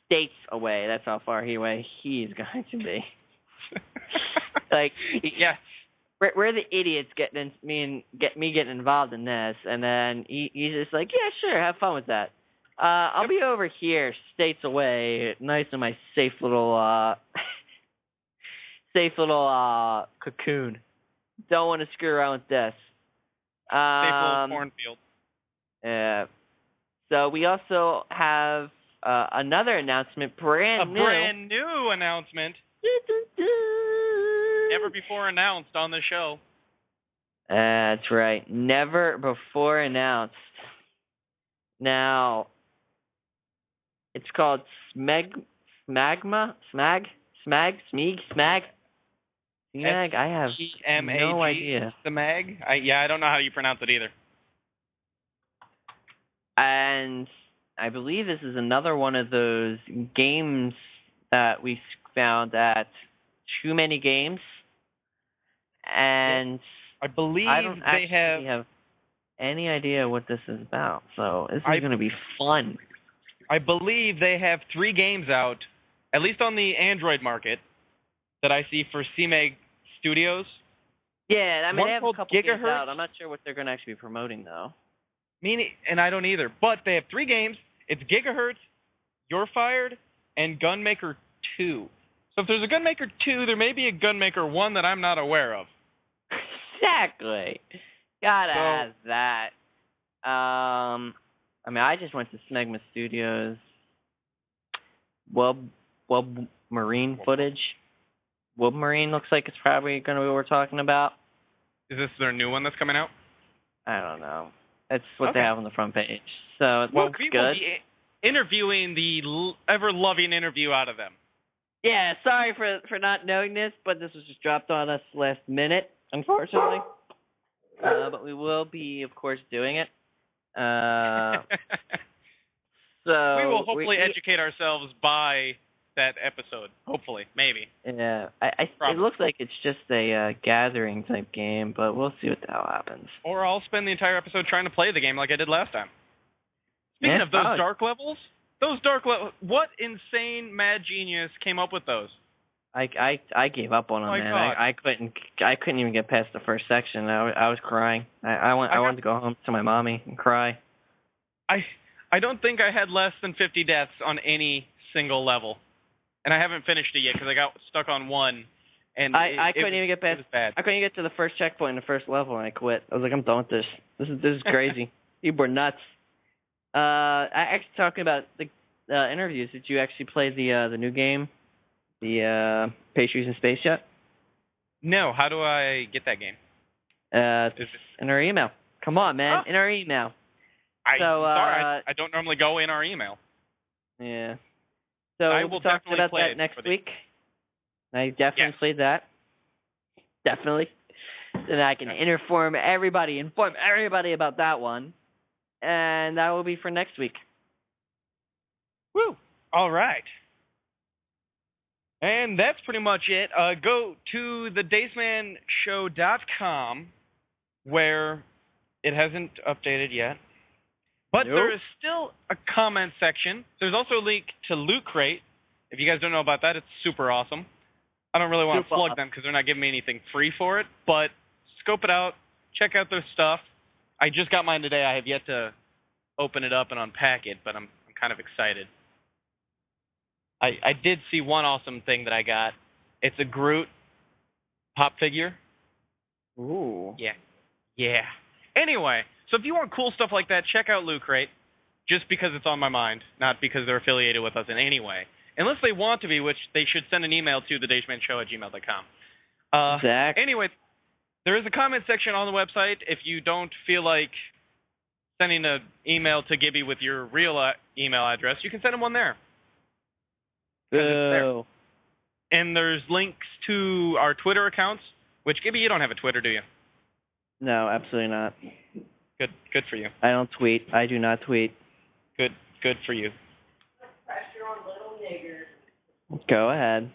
states away. That's how far away he's going to be. Yeah. We're the idiots getting me getting involved in this, and then he's just like, yeah, sure, have fun with that. I'll be over here, states away, nice in my safe little cocoon. Don't want to screw around with this. Safe little cornfield. Yeah. So we also have another announcement, brand new announcement. Never before announced on the show. That's right. Never before announced. Now, it's called Smeg. I have no idea. Smeg? I don't know how you pronounce it either. And I believe this is another one of those games that we found at Too Many Games. And I believe I don't they have any idea what this is about. So this is going to be fun. I believe they have 3 games out, at least on the Android market, that I see for CMEG Studios. Yeah, I mean, One they have a called couple games Gigahertz. out. I'm not sure what they're going to actually be promoting, though. And I don't either. But they have 3 games. It's Gigahertz, You're Fired, and Gunmaker 2. So if there's a Gunmaker 2, there may be a Gunmaker 1 that I'm not aware of. Exactly. Gotta have that. I mean, I just went to Smegma Studios. Wub Marine footage. Wub Marine looks like it's probably going to be what we're talking about. Is this their new one that's coming out? I don't know. That's what they Okay. have on the front page. So it Well, looks we will good. be interviewing the ever-loving interview out of them. Yeah, sorry for not knowing this, but this was just dropped on us last minute, unfortunately. But we will be, of course, doing it. So we will hopefully educate ourselves by that episode. Hopefully, maybe. Yeah, it Probably. looks like it's just a gathering type game, but we'll see what the hell happens. Or I'll spend the entire episode trying to play the game like I did last time. Speaking of those dark levels, what insane mad genius came up with those? I gave up on them, my man. God. I couldn't even get past the first section. I was crying. I wanted to go home to my mommy and cry. I don't think I had less than 50 deaths on any single level, and I haven't finished it yet because I got stuck on one. And I couldn't even get past. It was bad. I couldn't even get to the first checkpoint in the first level, and I quit. I was like, I'm done with this. This is crazy. You were nuts. I actually talking about the interviews. Did you actually play the new game, the Pastries in Space yet? No. How do I get that game? It's in our email. Come on, man, in our email. Sorry, I don't normally go in our email. Yeah. So I we'll will talk definitely about play that it next for the- week. I definitely played that. Definitely. Then I can inform everybody about that one. And that will be for next week. Woo! All right. And that's pretty much it. Go to the DaceManShow.com, where it hasn't updated yet. But Nope. there is still a comment section. There's also a link to Loot Crate. If you guys don't know about that, it's super awesome. I don't really want to plug them because they're not giving me anything free for it, but scope it out. Check out their stuff. I just got mine today. I have yet to open it up and unpack it, but I'm kind of excited. I did see one awesome thing that I got. It's a Groot pop figure. Ooh. Yeah. Anyway, so if you want cool stuff like that, check out Loot Crate, just because it's on my mind, not because they're affiliated with us in any way. Unless they want to be, which they should send an email to thedacemanshow@gmail.com. Zach. Anyway, there is a comment section on the website. If you don't feel like sending an email to Gibby with your real email address, you can send him one there. 'Cause it's there. Boo. And there's links to our Twitter accounts, which, Gibby, you don't have a Twitter, do you? No, absolutely not. Good for you. I don't tweet. I do not tweet. Good for you. Go ahead.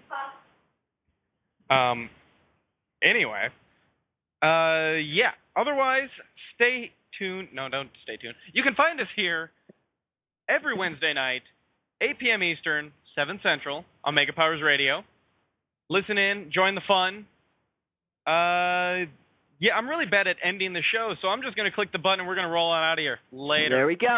Anyway. Yeah. Otherwise, stay tuned. No, don't stay tuned. You can find us here every Wednesday night, 8 p.m. Eastern, 7 Central, on Mega Powers Radio. Listen in. Join the fun. Yeah, I'm really bad at ending the show, so I'm just going to click the button and we're going to roll on out of here. Later. There we go.